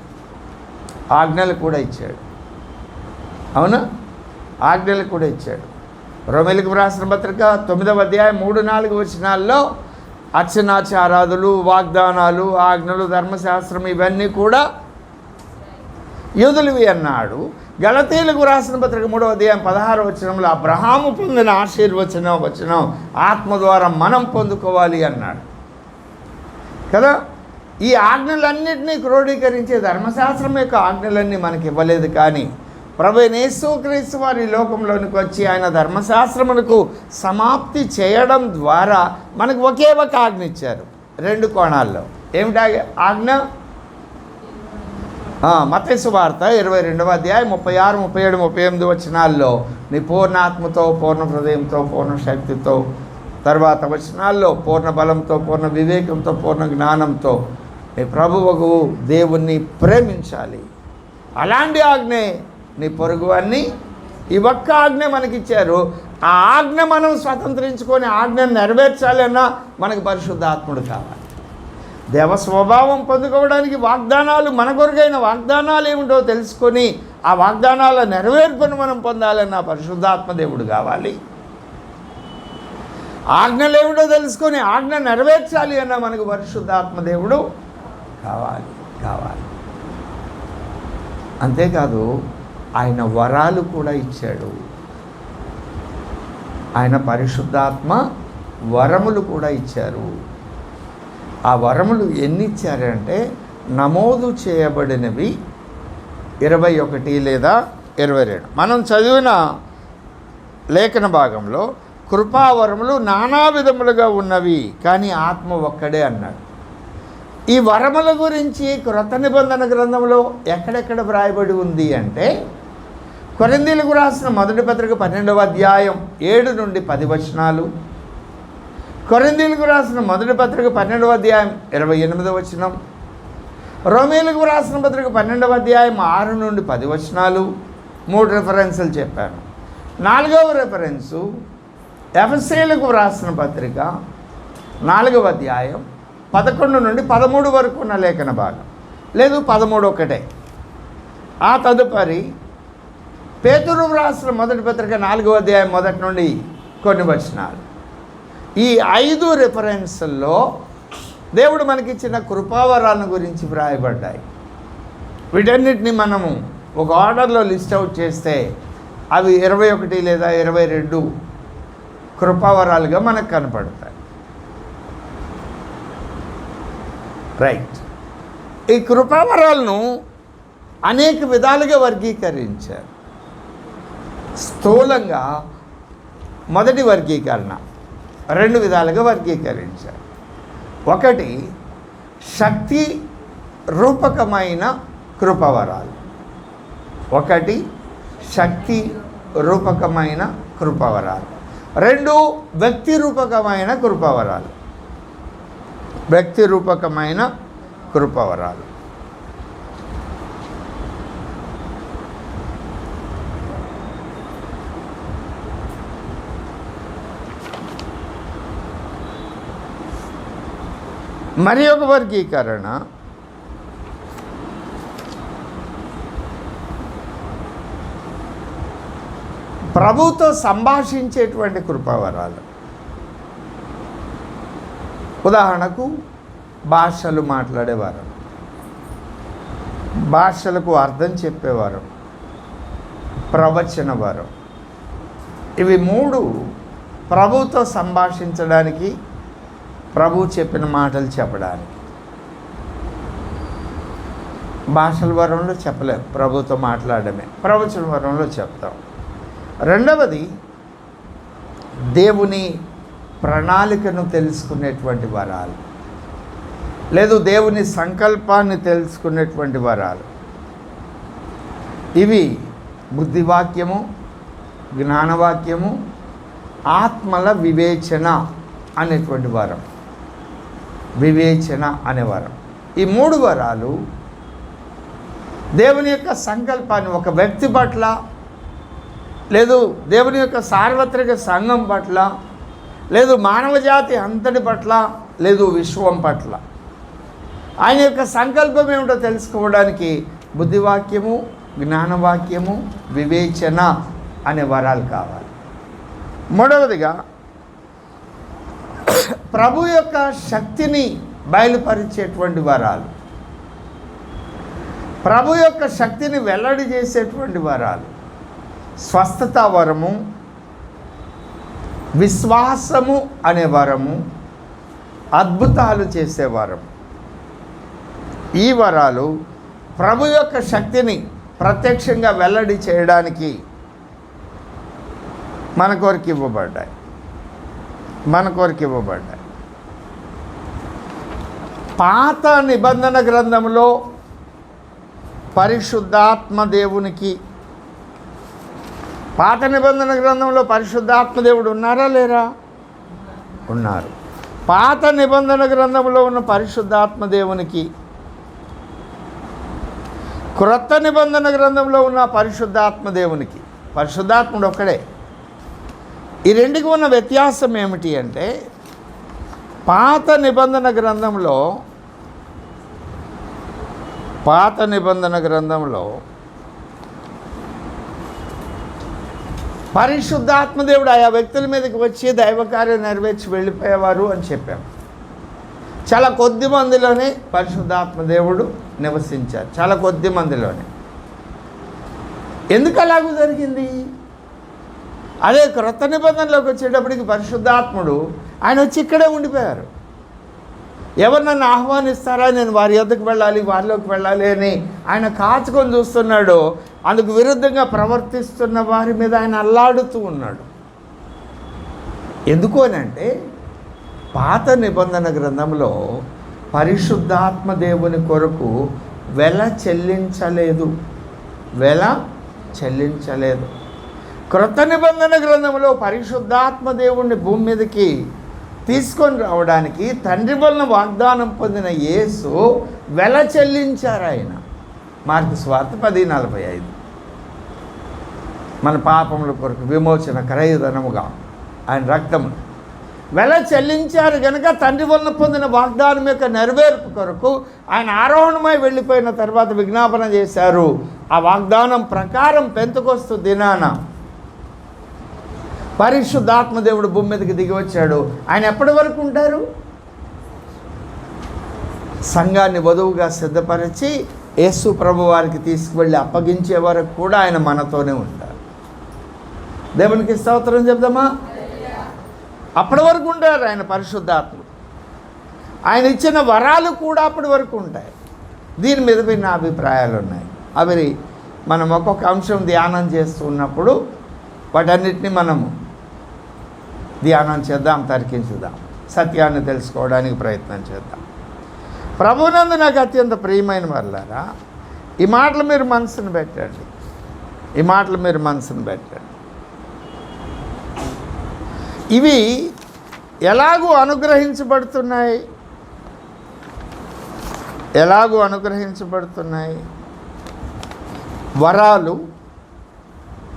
అవునా? ఆజ్ఞలు కూడా ఇచ్చాడు. రోమీయులకు వ్రాసిన పత్రిక 9వ అధ్యాయం 3-4 వచనాల్లో అర్చనాచారాదులు, వాగ్దానాలు, ఆజ్ఞలు, ధర్మశాస్త్రం ఇవన్నీ కూడా యూదులవి అన్నాడు. గలతీయులకు వ్రాసిన పత్రిక 3వ అధ్యాయం 16వ వచనంలో అబ్రహాము పొందిన వచనం ఆత్మ ద్వారా మనం పొందుకోవాలి అన్నాడు కదా. ఈ ఆజ్ఞలన్నింటినీ క్రోడీకరించే ధర్మశాస్త్రం యొక్క ఆజ్ఞలన్నీ మనకి ఇవ్వలేదు, కానీ ప్రభువైన యేసుక్రీస్తు వారి లోకంలోనికి వచ్చి ఆయన ధర్మశాస్త్రమునకు సమాప్తి చేయడం ద్వారా మనకు ఒకే ఒక ఆజ్ఞ ఇచ్చారు 2 కోణాల్లో. ఏమిటి ఆజ్ఞ? మత్తయి సువార్త 22వ అధ్యాయం 36, 37, 38 వచనాల్లో నీ పూర్ణాత్మతో, పూర్ణ హృదయంతో, పూర్ణ శక్తితో, తర్వాత వచనాల్లో పూర్ణ బలంతో, పూర్ణ వివేకంతో, పూర్ణ జ్ఞానంతో నీ ప్రభువుకు దేవుణ్ణి ప్రేమించాలి. అలాంటి ఆజ్ఞే నీ పొరుగు అన్నీ. ఈ ఒక్క ఆజ్ఞ మనకిచ్చారు. ఆ ఆజ్ఞ మనం స్వతంత్రించుకొని ఆజ్ఞను నెరవేర్చాలన్నా మనకు పరిశుద్ధాత్ముడు కావాలి. దేవ స్వభావం పొందుకోవడానికి వాగ్దానాలు, మన కొరకైన వాగ్దానాలు ఏమిటో తెలుసుకొని ఆ వాగ్దానాల నెరవేర్పును మనం పొందాలన్నా పరిశుద్ధాత్మ దేవుడు కావాలి. ఆజ్ఞలు ఏమిటో తెలుసుకొని ఆజ్ఞ నెరవేర్చాలి అన్నా మనకు పరిశుద్ధాత్మ దేవుడు కావాలి. అంతేకాదు ఆయన వరాలు కూడా ఇచ్చాడు. ఆయన పరిశుద్ధాత్మ వరములు కూడా ఇచ్చారు. ఆ వరములు ఎన్ని ఇచ్చారంటే నమోదు చేయబడినవి 21 లేదా 22. మనం చదివిన లేఖన భాగంలో కృపావరములు నానా విధములుగా ఉన్నవి, కానీ ఆత్మ ఒక్కడే అన్నాడు. ఈ వరముల గురించి క్రొత్త నిబంధన గ్రంథంలో ఎక్కడెక్కడ వ్రాయబడి ఉంది అంటే, కొరింథీయులకు రాసిన 1వ పత్రిక 12వ అధ్యాయం 7 నుండి 10 వచనాలు, కొరింథీయులకు రాసిన 1వ పత్రిక 12వ అధ్యాయం 28వ వచనం, రోమీయులకు రాసిన పత్రిక 12వ అధ్యాయం 6 నుండి 10 వచనాలు, 3 రెఫరెన్సులు చెప్పాను. 4వ రెఫరెన్సు ఎఫెసీయులకు రాసిన పత్రిక 4వ అధ్యాయం 11 నుండి 13 వరకు ఉన్న లేఖన భాగం, లేదు 13 ఒకటే. ఆ తదుపరి పేతురు రాసిన 1వ పత్రిక 4వ అధ్యాయం 1 నుండి కొన్ని వచనాలు. ఈ 5 రెఫరెన్సుల్లో దేవుడు మనకిచ్చిన కృపావరాలను గురించి వ్రాయబడ్డాయి. వీటన్నిటిని మనము ఒక ఆర్డర్లో లిస్ట్ అవుట్ చేస్తే అవి 21 లేదా 22 కృపావరాలుగా మనకు కనపడతాయి. రైట్. ఈ కృపావరాలను అనేక విధాలుగా వర్గీకరించారు. స్థూలంగా మొదటి వర్గీకరణ 2 విధాలుగా వర్గీకరించారు. ఒకటి శక్తి రూపకమైన కృపావరాలు, ఒకటి శక్తి రూపకమైన కృపావరాలు, 2 వ్యక్తి రూపకమైన కృపావరాలు. వ్యక్తి రూపకమైన కృపావరాలు. మరి ఒక వర్గీకరణ ప్రభుతో సంభాషించేటువంటి కృపావరాలు. ఉదాహరణకు భాషలు మాట్లాడేవారు, భాషలకు అర్థం చెప్పేవారు, ప్రవచన వారు. ఇవి 3 ప్రభువుతో సంభాషించడానికి, ప్రభువు చెప్పిన మాటలు చెప్పడానికి. భాషల వరంలో చెప్పలేం, ప్రభుతో మాట్లాడమే. ప్రవచన వరంలో చెప్తాం. రెండవది దేవుని ప్రణాళికను తెలుసుకునేటువంటి వరాలు, లేదు దేవుని సంకల్పాన్ని తెలుసుకునేటువంటి వరాలు. ఇవి బుద్ధివాక్యము, జ్ఞానవాక్యము, ఆత్మల వివేచన అనేటువంటి వరం. వివేచన అనే వరం. ఈ 3 వరాలు దేవుని యొక్క సంకల్పాన్ని ఒక వ్యక్తి పట్ల, లేదు దేవుని యొక్క సార్వత్రిక సంఘం పట్ల, లేదు మానవజాతి అంతటి పట్ల, లేదు విశ్వం పట్ల ఆయన యొక్క సంకల్పం ఏమిటో తెలుసుకోవడానికి బుద్ధివాక్యము, జ్ఞానవాక్యము, వివేచన అనే వరాలు కావాలి. మూడవదిగా ప్రభు యొక్క శక్తిని బయలుపరిచేటువంటి వరాలు, ప్రభు యొక్క శక్తిని వెల్లడి చేసేటువంటి వరాలు. స్వస్థత వరము, విశ్వాసము అనే వరము, అద్భుతాలు చేసే వరం. ఈ వరాలు ప్రభు యొక్క శక్తిని ప్రత్యక్షంగా వెల్లడి చేయడానికి మన కొరకు ఇవ్వబడ్డాయి. పాత నిబంధన గ్రంథంలో పరిశుద్ధాత్మ దేవునికి, పాత నిబంధన గ్రంథంలో పరిశుద్ధాత్మ దేవుడు ఉన్నారా లేరా? ఉన్నారు. పాత నిబంధన గ్రంథంలో ఉన్న పరిశుద్ధాత్మ దేవునికి, క్రొత్త నిబంధన గ్రంథంలో ఉన్న పరిశుద్ధాత్మ దేవునికి, పరిశుద్ధాత్ముడు ఒక్కడే. ఈ రెండుకి ఉన్న వ్యత్యాసం ఏమిటి అంటే, పాత నిబంధన గ్రంథంలో పరిశుద్ధాత్మ దేవుడు ఆయా వ్యక్తుల మీదకి వచ్చి దైవకార్యం నెరవేర్చి వెళ్ళిపోయేవారు అని చెప్పాం. చాలా కొద్ది మందిలోనే పరిశుద్ధాత్మ దేవుడు నివసించారు, చాలా కొద్ది మందిలోనే. ఎందుకు అలాగూ జరిగింది? అదే క్రొత్త నిబంధనలోకి వచ్చేటప్పటికి పరిశుద్ధాత్ముడు ఆయన వచ్చి ఇక్కడే ఉండిపోయారు. ఎవరు నన్ను ఆహ్వానిస్తారా, నేను వారి యొద్దకు వెళ్ళాలి, వారిలోకి వెళ్ళాలి అని ఆయన కాచుకొని చూస్తున్నాడు. అందుకు విరుద్ధంగా ప్రవర్తిస్తున్న వారి మీద ఆయన అల్లాడుతూ ఉన్నాడు. ఎందుకు అని అంటే, పాత నిబంధన గ్రంథంలో పరిశుద్ధాత్మ దేవుని కొరకు వెల చెల్లించలేదు. క్రొత్త నిబంధన గ్రంథంలో పరిశుద్ధాత్మ దేవుణ్ణి భూమి మీదకి తీసుకొని రావడానికి తండ్రి వలన వాగ్దానం పొందిన యేసు వెల చెల్లించారు. ఆయన మార్కు సువార్త 10:45 మన పాపముల కొరకు విమోచన క్రయధనముగా ఆయన రక్తము వెల చెల్లించారు కనుక తండ్రి వలన పొందిన వాగ్దానం యొక్క నెరవేర్పు కొరకు ఆయన ఆరోహణమై వెళ్ళిపోయిన తర్వాత విజ్ఞాపన చేశారు. ఆ వాగ్దానం ప్రకారం పెంతెకొస్తు దినాన పరిశుద్ధాత్మ దేవుడు భూమి మీదకి దిగి వచ్చాడు. ఆయన ఎప్పటి వరకు ఉంటారు? సంఘాన్ని వధువుగా సిద్ధపరిచి యేసు ప్రభు వారికి తీసుకువెళ్ళి అప్పగించే వరకు కూడా ఆయన మనతోనే ఉంటారు. దేవునికి స్తోత్రం చెప్దామా? అప్పటి వరకు ఉంటారు ఆయన పరిశుద్ధాత్ముడు. ఆయన ఇచ్చిన వరాలు కూడా అప్పటి వరకు ఉంటాయి. దీని మీద భిన్న అభిప్రాయాలు ఉన్నాయి. అవి మనం ఒక్కొక్క అంశం ధ్యానం చేస్తూ ఉన్నప్పుడు వాటన్నిటిని మనము ధ్యానం చేద్దాం, తర్కించుదాం, సత్యాన్ని తెలుసుకోవడానికి ప్రయత్నం చేద్దాం. ప్రభునందు నాకు అత్యంత ప్రియమైన వాళ్ళారా, ఈ మాటలు మీరు మనసును పెట్టండి. ఇవి ఎలాగూ అనుగ్రహించబడుతున్నాయి? వరాలు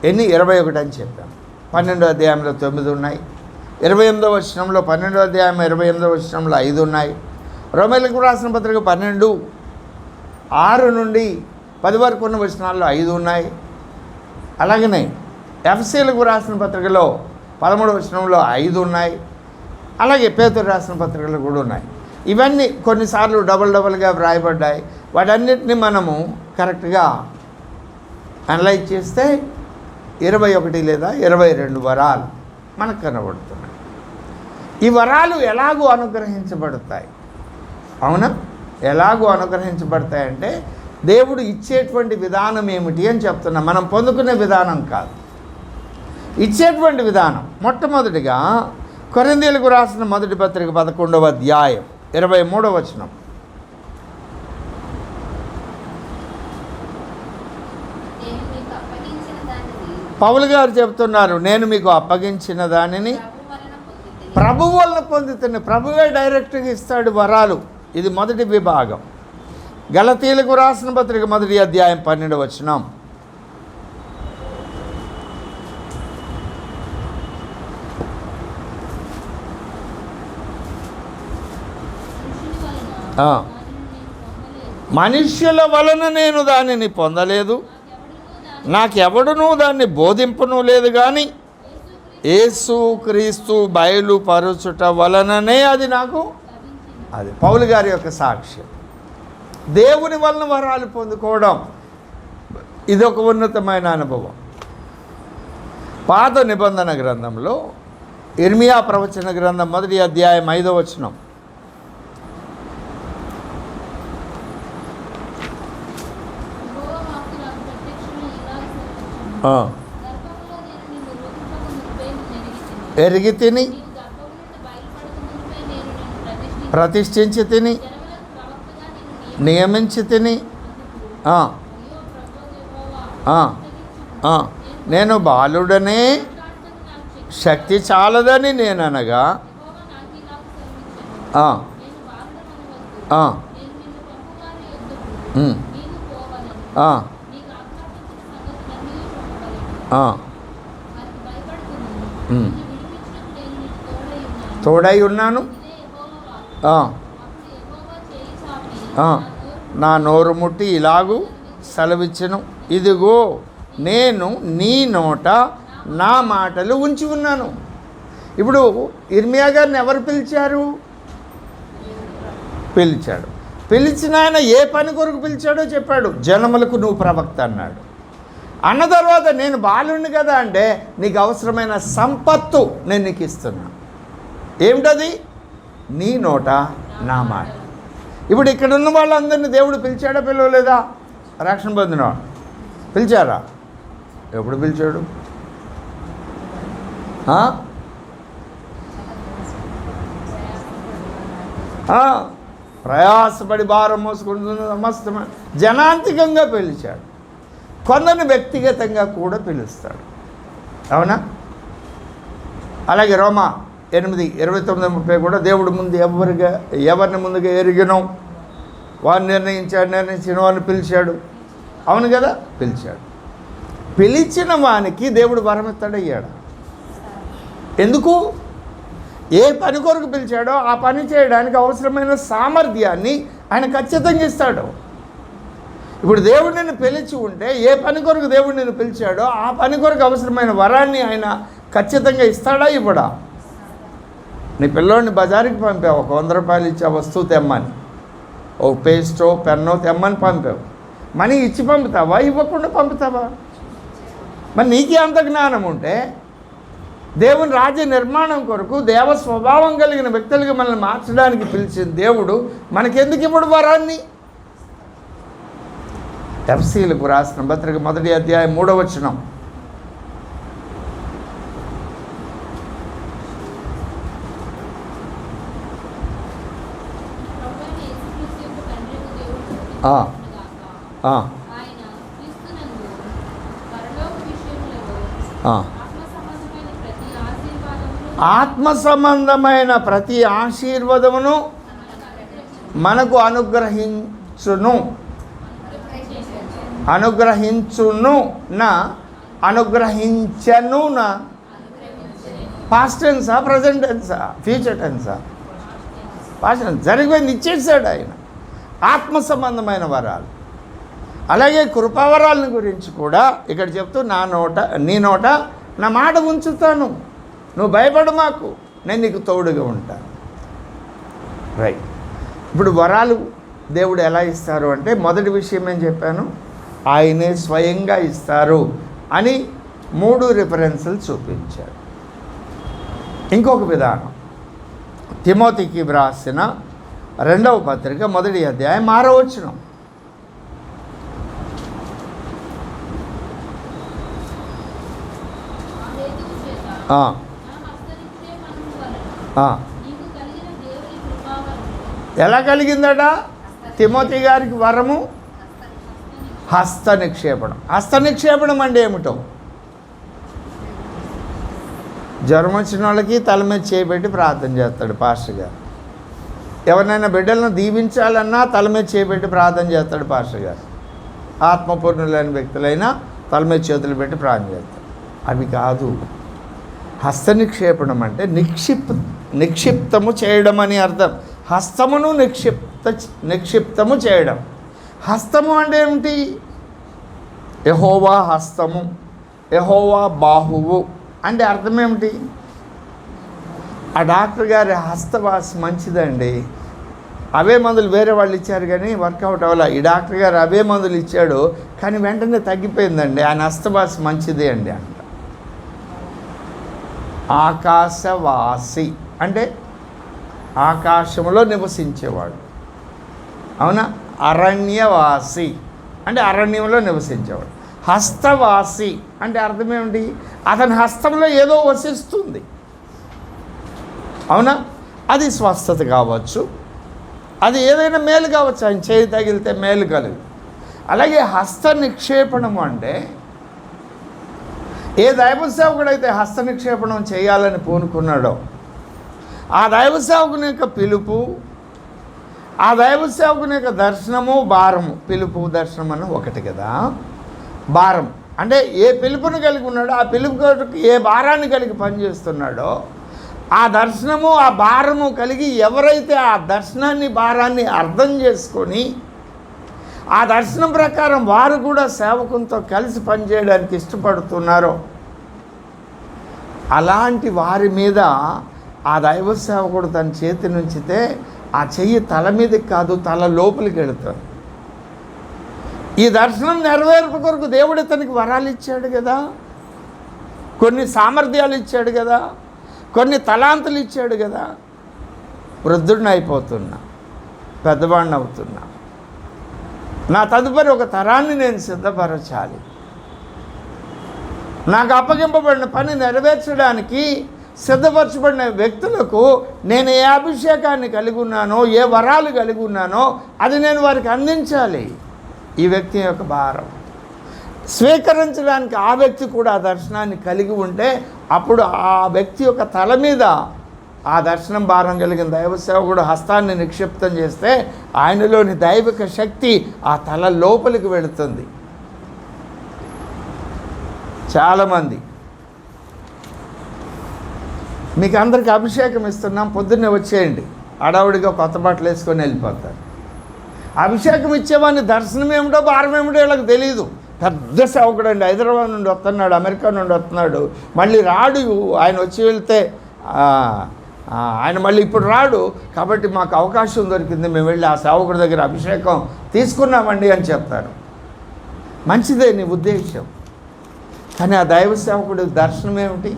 ఎన్ని? 21 అని చెప్పాం. 12వ అధ్యాయంలో 9 ఉన్నాయి. 28వ వచనంలో 12వ అధ్యాయం 28వ వచనంలో 5 ఉన్నాయి. రోమీయులకు రాసిన పత్రిక 12:6 నుండి 10 వరకు ఉన్న వచనాల్లో 5 ఉన్నాయి. అలాగనే ఎఫ్ఎసీయులకు రాసిన పత్రికలో 13వ వచనంలో 5 ఉన్నాయి. అలాగే పేతురు రాసిన పత్రికలు కూడా ఉన్నాయి. ఇవన్నీ కొన్నిసార్లు డబుల్గా వ్రాయబడ్డాయి. వాటన్నిటిని మనము కరెక్ట్గా అనలైజ్ చేస్తే 21 లేదా 22 వరాలు మనకు కనబడుతున్నాయి. ఈ వరాలు ఎలాగూ అనుగ్రహించబడతాయి? అవునా? ఎలాగూ అనుగ్రహించబడతాయంటే దేవుడు ఇచ్చేటువంటి విధానం ఏమిటి అని చెప్తున్నా. మనం పొందుకునే విధానం కాదు, ఇచ్చేటువంటి విధానం. మొట్టమొదటిగా కొరింథీయులకు రాసిన మొదటి పత్రిక 11వ అధ్యాయం 23వ వచనం. పౌలు గారు చెప్తున్నారు, నేను మీకు అప్పగించిన దానిని ప్రభువు వలన పొందుతున్న. ప్రభువే డైరెక్ట్గా ఇస్తాడు వరాలు. ఇది మొదటి విభాగం. గలతీయులకు రాసిన పత్రిక 1వ అధ్యాయం 12వ వచనం. మనుష్యుల వలన నేను దానిని పొందలేదు, నాకెవడునూ దాన్ని బోధింపను లేదు, కానీ యేసుక్రీస్తు బయలుపరుచుట వలననే అది నాకు. అది పౌలు గారి యొక్క సాక్ష్యం. దేవుని వలన వరాలు పొందుకోవడం ఇదొక ఉన్నతమైన అనుభవం. పాత నిబంధన గ్రంథంలో ఇర్మియా ప్రవచన గ్రంథం 1వ అధ్యాయం 5వ వచనం. ఎరిగి తిని ప్రతిష్ఠించి తిని నియమించి తిని నేను బాలుడనే శక్తి చాలదని నేననగా తోడై ఉన్నాను, నా నోరు ముట్టి ఇలాగూ సెలవిచ్చెను, ఇదిగో నేను నీ నోట నా మాటలు ఉంచి ఉన్నాను. ఇప్పుడు ఇర్మియా గారిని ఎవరు పిలిచారు? పిలిచాడు. పిలిచిన ఆయన ఏ పని కొరకు పిలిచాడో చెప్పాడు. జనములకు నువ్వు ప్రవక్త అన్నాడు. అన్న తర్వాత నేను బాలుణ్ణి కదా అంటే, నీకు అవసరమైన సంపత్తు నేను నీకు ఇస్తున్నా. ఏమిటది? నీ నోట నా మాట. ఇప్పుడు ఇక్కడ ఉన్న వాళ్ళందరినీ దేవుడు పిలిచాడా పిలవలేదా? రక్షణ పొందిన పిలిచారా? ఎప్పుడు పిలిచాడు? ప్రయాసపడి భారం మోసుకుంటున్న సమస్తమైన జనాంతికంగా పిలిచాడు. కొందరిని వ్యక్తిగతంగా కూడా పిలుస్తాడు. అవునా? అలాగే రోమా 8:29-30 కూడా దేవుడు ముందు ఎవరిని ముందుగా ఎరిగినో వారు నిర్ణయించిన వారిని పిలిచాడు. అవును కదా? పిలిచాడు. పిలిచిన వానికి దేవుడు వరమిస్తాడయ్యాడు. ఎందుకు? ఏ పని కొరకు పిలిచాడో ఆ పని చేయడానికి అవసరమైన సామర్థ్యాన్ని ఆయన ఖచ్చితంగా ఇస్తాడు. ఇప్పుడు దేవుడు నిన్ను పిలిచి ఉంటే, ఏ పని కొరకు దేవుడు నిన్ను పిలిచాడో ఆ పని కొరకు అవసరమైన వరాన్ని ఆయన ఖచ్చితంగా ఇస్తాడా ఇవ్వడా? నీ పిల్లోడిని బజారుకి పంపావు, ఒక 100 రూపాయలు ఇచ్చి ఆ వస్తువు తెమ్మని, ఒక పేస్టో పెన్నో తెమ్మని పంపావు. మనీ ఇచ్చి పంపుతావా? ఇవ్వకుండా పంపుతావా? మరి నీకే అంత జ్ఞానం ఉంటే, దేవుని రాజ్య నిర్మాణం కొరకు దేవ స్వభావం కలిగిన వ్యక్తులుగా మనల్ని మార్చడానికి పిలిచిన దేవుడు మనకెందుకు ఇవ్వడు వరాన్ని? ఎఫ్సీలకు రాసిన పత్రిక 1వ అధ్యాయం 3వ వచనం. ఆత్మ సంబంధమైన ప్రతి ఆశీర్వాదమును మనకు అనుగ్రహించును అనుగ్రహించను. పాస్ట్ టెన్సా, ప్రజెంట్ టెన్సా, ఫ్యూచర్ టెన్సా? Past tense. జరిగిపోయింది, ఇచ్చేసాడు ఆయన. ఆత్మ సంబంధమైన వరాలు. అలాగే కృపావరాలని గురించి కూడా ఇక్కడ చెప్తూ, నీ నోట నా మాట ఉంచుతాను, నువ్వు భయపడు మాకు, నేను నీకు తోడుగా ఉంటాను. రైట్. ఇప్పుడు వరాలు దేవుడు ఎలా ఇస్తారు అంటే, మొదటి విషయం ఏం చెప్పాను, ఆయనే స్వయంగా ఇస్తారు అని 3 రిఫరెన్సులు చూపించాడు. ఇంకొక విధానం, తిమోతికి వ్రాసిన 2వ పత్రిక 1వ అధ్యాయం 6వ వచనం. ఎలా కలిగిందట? తిమోతి గారికి వరము హస్త నిక్షేపణం. హస్త నిక్షేపణం అంటే ఏమిటో, జ్వరం వచ్చిన వాళ్ళకి తల మీద చేయబెట్టి ప్రార్థన చేస్తాడు పాస్టర్ గారు. ఎవరినైనా బిడ్డలను దీవించాలన్నా తల మీద చేయబెట్టి ప్రార్థన చేస్తాడు పాస్టర్ గారు. ఆత్మపూర్ణులైన వ్యక్తులైనా తల మీద చేతులు పెట్టి ప్రార్థన చేస్తాడు. అవి కాదు. హస్త నిక్షేపణం అంటే నిక్షిప్తము చేయడం అని అర్థం. హస్తమును నిక్షిప్తము చేయడం. హస్తము అంటే ఏమిటి? యెహోవా హస్తము, యెహోవా బాహువు అంటే అర్థం ఏమిటి? ఆ డాక్టర్ గారి హస్తవాసి మంచిదండి, అవే మందులు వేరే వాళ్ళు ఇచ్చారు కానీ వర్కౌట్ అవ్వాల. ఈ డాక్టర్ గారు అవే మందులు ఇచ్చాడు కానీ వెంటనే తగ్గిపోయిందండి, ఆయన హస్తవాసి మంచిదే అండి అంట. ఆకాశవాసి అంటే ఆకాశంలో నివసించేవాడు, అవునా? అరణ్యవాసి అంటే అరణ్యంలో నివసించేవాడు. హస్తవాసి అంటే అర్థం ఏమిటి? అతని హస్తంలో ఏదో వసిస్తుంది, అవునా? అది స్వస్థత కావచ్చు, అది ఏదైనా మేలు కావచ్చు, ఆయన చేయి తగిలితే మేలు కలుగు. అలాగే హస్త నిక్షేపణము అంటే, ఏ దైవ సేవకుడైతే హస్త నిక్షేపణం చేయాలని పూనుకున్నాడో ఆ దైవ సేవకుని యొక్క పిలుపు, ఆ దైవ సేవకుని యొక్క దర్శనము, భారము. పిలుపు దర్శనం అని ఒకటి కదా. భారం అంటే ఏ పిలుపుని కలిగి ఉన్నాడో ఆ పిలుపు ఏ భారాన్ని కలిగి పనిచేస్తున్నాడో ఆ దర్శనము, ఆ భారము కలిగి ఎవరైతే ఆ దర్శనాన్ని, భారాన్ని అర్థం చేసుకొని ఆ దర్శనం ప్రకారం వారు కూడా సేవకునితో కలిసి పనిచేయడానికి ఇష్టపడుతున్నారో అలాంటి వారి మీద ఆ దైవ సేవకుడు తన చేతి నుంచితే ఆ చెయ్యి తల మీదకి కాదు, తల లోపలికి వెళుతుంది. ఈ దర్శనం నెరవేర్పు కొరకు దేవుడు ఇతనికి వరాలు ఇచ్చాడు కదా, కొన్ని సామర్థ్యాలు ఇచ్చాడు కదా, కొన్ని తలాంతులు ఇచ్చాడు కదా. వృద్ధుడిని అయిపోతున్నా, పెద్దవాడిని అవుతున్నా, నా తదుపరి ఒక తరాన్ని నేను సిద్ధపరచాలి. నాకు అప్పగింపబడిన పని నెరవేర్చడానికి సిద్ధపరచబడిన వ్యక్తులకు నేను ఏ అభిషేకాన్ని కలిగి ఉన్నానో, ఏ వరాలు కలిగి ఉన్నానో అది నేను వారికి అందించాలి. ఈ వ్యక్తి యొక్క భారం స్వీకరించడానికి ఆ వ్యక్తి కూడా ఆ దర్శనాన్ని కలిగి ఉంటే అప్పుడు ఆ వ్యక్తి యొక్క తల మీద ఆ దర్శనం భారం కలిగిన దైవ సేవకుడు హస్తాన్ని నిక్షిప్తం చేస్తే ఆయనలోని దైవిక శక్తి ఆ తల లోపలికి వెళుతుంది. చాలామంది మీకు అందరికీ అభిషేకం ఇస్తున్నాం, పొద్దున్నే వచ్చేయండి, అడావుడిగా కొత్త బట్టలు వేసుకొని వెళ్ళిపోతారు. అభిషేకం ఇచ్చేవాడిని దర్శనం ఏమిటో భారం ఏమిటో వీళ్ళకి తెలియదు. పెద్ద సేవకుడు అండి, హైదరాబాద్ నుండి వస్తున్నాడు, అమెరికా నుండి వస్తున్నాడు, మళ్ళీ రాడు. ఆయన వచ్చి వెళ్తే ఆయన మళ్ళీ ఇప్పుడు రాడు, కాబట్టి మాకు అవకాశం దొరికింది, మేము వెళ్ళి ఆ సేవకుడి దగ్గర అభిషేకం తీసుకున్నామండి అని చెప్తారు. మంచిదే నీ ఉద్దేశం, కానీ ఆ దైవ సేవకుడి దర్శనం ఏమిటి,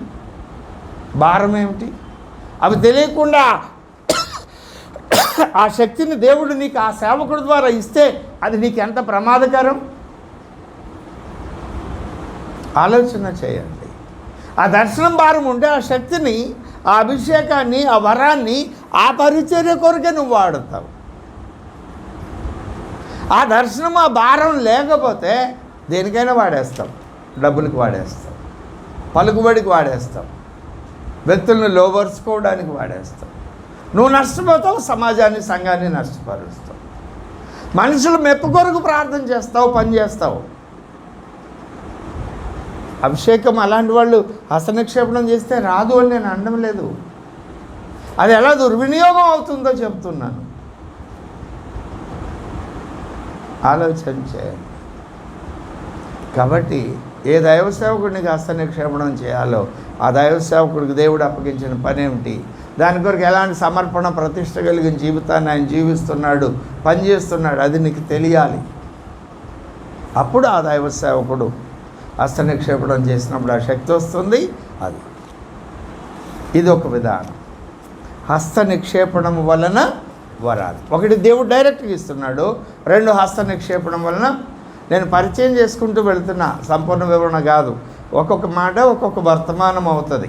భారం ఏమిటి? అవి తెలియకుండా ఆ శక్తిని దేవుడు నీకు ఆ సేవకుడి ద్వారా ఇస్తే అది నీకు ఎంత ప్రమాదకరం ఆలోచన చేయండి. ఆ దర్శనం భారం ఉంటే ఆ శక్తిని, ఆ అభిషేకాన్ని, ఆ వరాన్ని ఆ పరిచర్య కొరకే నువ్వు వాడుతావు. ఆ దర్శనం, ఆ భారం లేకపోతే దేనికైనా వాడేస్తాం. డబ్బులకు వాడేస్తాం, పలుకుబడికి వాడేస్తాం, వ్యక్తులను లోబరుచుకోవడానికి వాడేస్తాం. నువ్వు నష్టపోతావు, సమాజాన్ని, సంఘాన్ని నష్టపరుస్తావు. మనుషులు మెప్పు కొరకు ప్రార్థన చేస్తావు, పని చేస్తావు. అభిషేకం అలాంటి వాళ్ళు హస్తనిక్షేపణం చేస్తే రాదు అని నేను అనడం లేదు, అది ఎలా దుర్వినియోగం అవుతుందో చెప్తున్నాను. ఆలోచన చేయండి. కాబట్టి ఏ దైవ సేవకుడికి హస్త నిక్షేపణం చేయాలో ఆ దైవ సేవకుడికి దేవుడు అప్పగించిన పని ఏమిటి, దాని కొరకు ఎలాంటి సమర్పణ ప్రతిష్ట కలిగిన జీవితాన్ని ఆయన జీవిస్తున్నాడు, పనిచేస్తున్నాడు, అది నీకు తెలియాలి. అప్పుడు ఆ దైవ సేవకుడు హస్త నిక్షేపణం చేసినప్పుడు ఆ శక్తి వస్తుంది. ఇది ఒక విధానం. హస్త నిక్షేపణం వలన వరాలు. ఒకటి దేవుడు డైరెక్ట్గా ఇస్తున్నాడు, రెండు హస్త నిక్షేపణం వలన. నేను పరిచయం చేసుకుంటూ వెళుతున్నా, సంపూర్ణ వివరణ కాదు, ఒక్కొక్క మాట ఒక్కొక్క వర్తమానం అవుతుంది.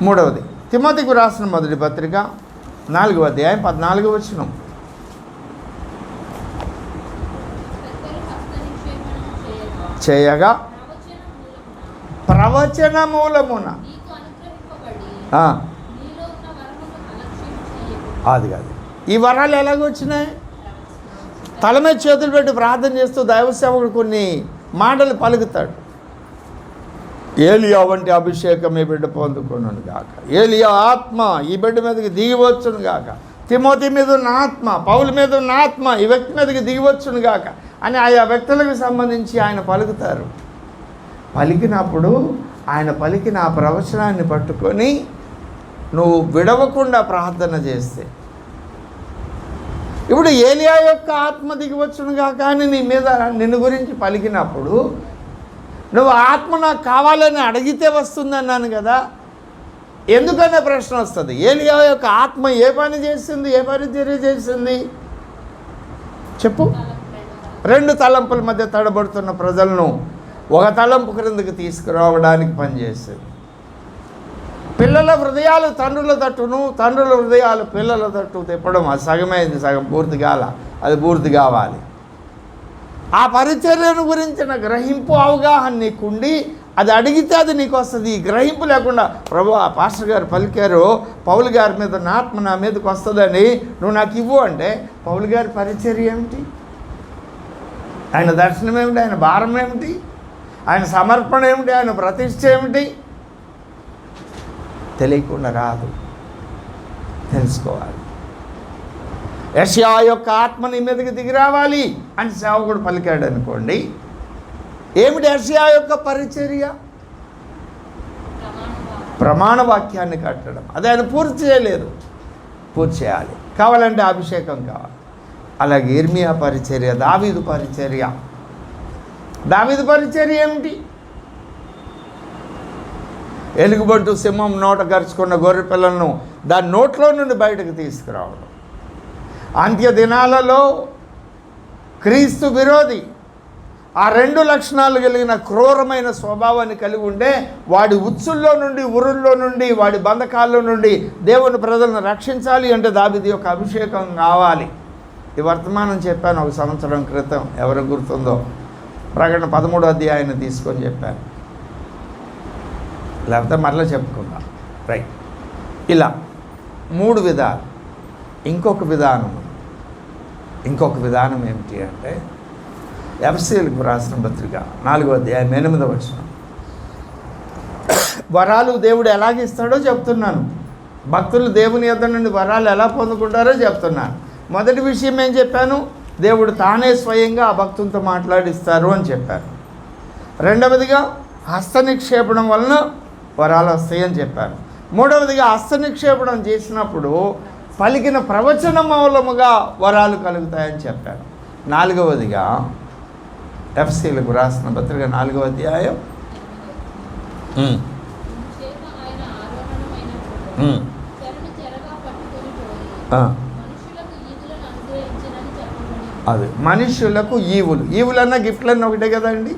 మూడవది తిమోతికి రాసిన మొదటి పత్రిక 4వ అధ్యాయం 14వ వచనం. చేయగా ప్రవచన మూలమున అది కాదు. ఈ వరాలు ఎలాగొచ్చినాయి? తల మీద చేతులు పెట్టి ప్రార్థన చేస్తూ దైవ సేవకుడు కొన్ని మాటలు పలుకుతాడు. ఏలియా వంటి అభిషేకం ఈ బిడ్డ పొందుకొనును గాక, ఏలియా ఆత్మ ఈ బిడ్డ మీదకి దిగివచ్చును గాక, తిమోతి మీద ఉన్న ఆత్మ, పౌలు మీద ఉన్న ఆత్మ ఈ వ్యక్తి మీదకి దిగివచ్చును గాక అని ఆయా వ్యక్తులకు సంబంధించి ఆయన పలుకుతారు. పలికినప్పుడు ఆయన పలికిన ఆ ప్రవచనాన్ని పట్టుకొని నువ్వు విడవకుండా ప్రార్థన చేస్తే, ఇప్పుడు ఏలియా యొక్క ఆత్మ దిగివచ్చునుగా కానీ నీ మీద నిన్ను గురించి పలికినప్పుడు నువ్వు ఆత్మ నాకు కావాలని అడిగితే వస్తుందన్నాను కదా, ఎందుకనే ప్రశ్న వస్తుంది. ఏలియా యొక్క ఆత్మ ఏ పని చేసింది, ఏ పరిచర్య చేసింది చెప్పు? రెండు తలంపుల మధ్య తడబడుతున్న ప్రజలను ఒక తలంపు క్రిందకి తీసుకురావడానికి పనిచేసింది. పిల్లల హృదయాలు తండ్రుల తట్టును, తండ్రుల హృదయాలు పిల్లల తట్టు తిప్పడం అది సగమైంది, సగం పూర్తి కాల, అది పూర్తి కావాలి. ఆ పరిచర్యను గురించిన గ్రహింపు అవగాహన నీకుండి అది అడిగితే అది నీకు వస్తుంది. ఈ గ్రహింపు లేకుండా ప్రభు ఆ పాస్టర్ గారు పలికారు, పౌలు గారి మీద నా ఆత్మ నా మీదకి వస్తుందని నువ్వు నాకు ఇవ్వు అంటే పౌలు గారి పరిచర్య ఏమిటి, ఆయన దర్శనం ఏమిటి, ఆయన భారం ఏమిటి, ఆయన సమర్పణ ఏమిటి, ఆయన ప్రతిష్ఠ ఏమిటి తెలియకుండా రాదు, తెలుసుకోవాలి. యెషయా యొక్క ఆత్మ నీ మీదకి దిగి రావాలి అని సేవకుడు పలికాడు అనుకోండి. ఏమిటి యెషయా యొక్క పరిచర్య? ప్రమాణ వాక్యాన్ని కట్టడం. అది ఆయన పూర్తి చేయలేదు, పూర్తి చేయాలి. కావాలంటే అభిషేకం కావాలి. అలాగే ఇర్మియా పరిచర్య, దావీదు పరిచర్య. దావీదు పరిచర్య ఏమిటి? ఎలుగుబంటు సింహం నోట గరుచుకున్న గొర్రె పిల్లలను దాని నోట్లో నుండి బయటకు తీసుకురావడం. అంత్య దినాలలో క్రీస్తు విరోధి ఆ రెండు లక్షణాలు కలిగిన క్రూరమైన స్వభావాన్ని కలిగి ఉండే వాడి ఉచ్చుల్లో నుండి, ఉరుల్లో నుండి, వాడి బంధకాల్లో నుండి దేవుని ప్రజలను రక్షించాలి అంటే దావీదు యొక్క అభిషేకం కావాలి. ఈ వర్తమానం చెప్పాను 1 సంవత్సరం క్రితం, ఎవరు గుర్తుందో, ప్రకటన 13వ అధ్యాయాన్ని తీసుకొని చెప్పాను, లేకపోతే మరలా చెప్పుకుందాం. రైట్. ఇలా 3 విధాలు. ఇంకొక విధానం ఏమిటి అంటే ఎఫెసీయులకు రాసిన పత్రిక 4వ అధ్యాయం 8వ వచనం. వరాలు దేవుడు ఎలాగిస్తాడో చెప్తున్నాను. భక్తులు దేవుని యొద్ద నుండి వరాలు ఎలా పొందుకుంటారో చెప్తున్నాను. మొదటి విషయం ఏం చెప్పాను? దేవుడు తానే స్వయంగా ఆ భక్తులతో మాట్లాడిస్తారు అని చెప్పారు. రెండవదిగా హస్త నిక్షేపణం వలన వరాలు వస్తాయని చెప్పారు. మూడవదిగా హస్త నిక్షేపణం చేసినప్పుడు పలికిన ప్రవచన మూలముగా వరాలు కలుగుతాయని చెప్పారు. నాలుగవదిగా ఎఫెసీయులకు రాసిన పత్రిక 4వ అధ్యాయం అది మనుషులకు ఈవులన్న గిఫ్ట్లన్న ఒకటే కదండి.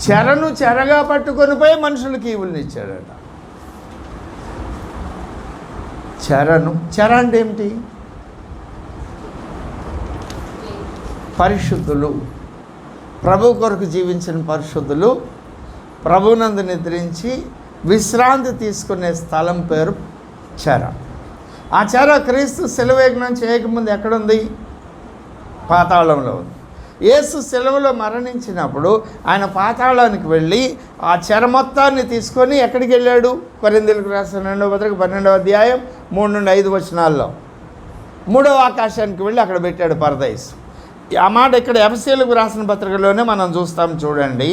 చెరను చెరగా పట్టుకొని పోయి మనుషులకు ఈవులను ఇచ్చాడట. చెర అంటే ఏమిటి? పరిశుద్ధులు, ప్రభు కొరకు జీవించిన పరిశుద్ధులు ప్రభువునందు నిద్రించి విశ్రాంతి తీసుకునే స్థలం పేరు చెర. ఆ చెర క్రీస్తు శిలువయజ్ఞం చేయకముందు ఎక్కడుంది? పాతాళంలో ఉంది. యేసు శిలువలో మరణించినప్పుడు ఆయన పాతాళానికి వెళ్ళి ఆ చెర మొత్తాన్ని తీసుకొని ఎక్కడికి వెళ్ళాడు? కొరింథీయులకు రాసిన 2వ పత్రిక 12వ అధ్యాయం 3 నుండి 5 వచనాల్లో 3వ ఆకాశానికి వెళ్ళి అక్కడ పెట్టాడు పరదైసు. ఆ మాట ఇక్కడ ఎఫెసీయులకు రాసిన పత్రికలోనే మనం చూస్తాం. చూడండి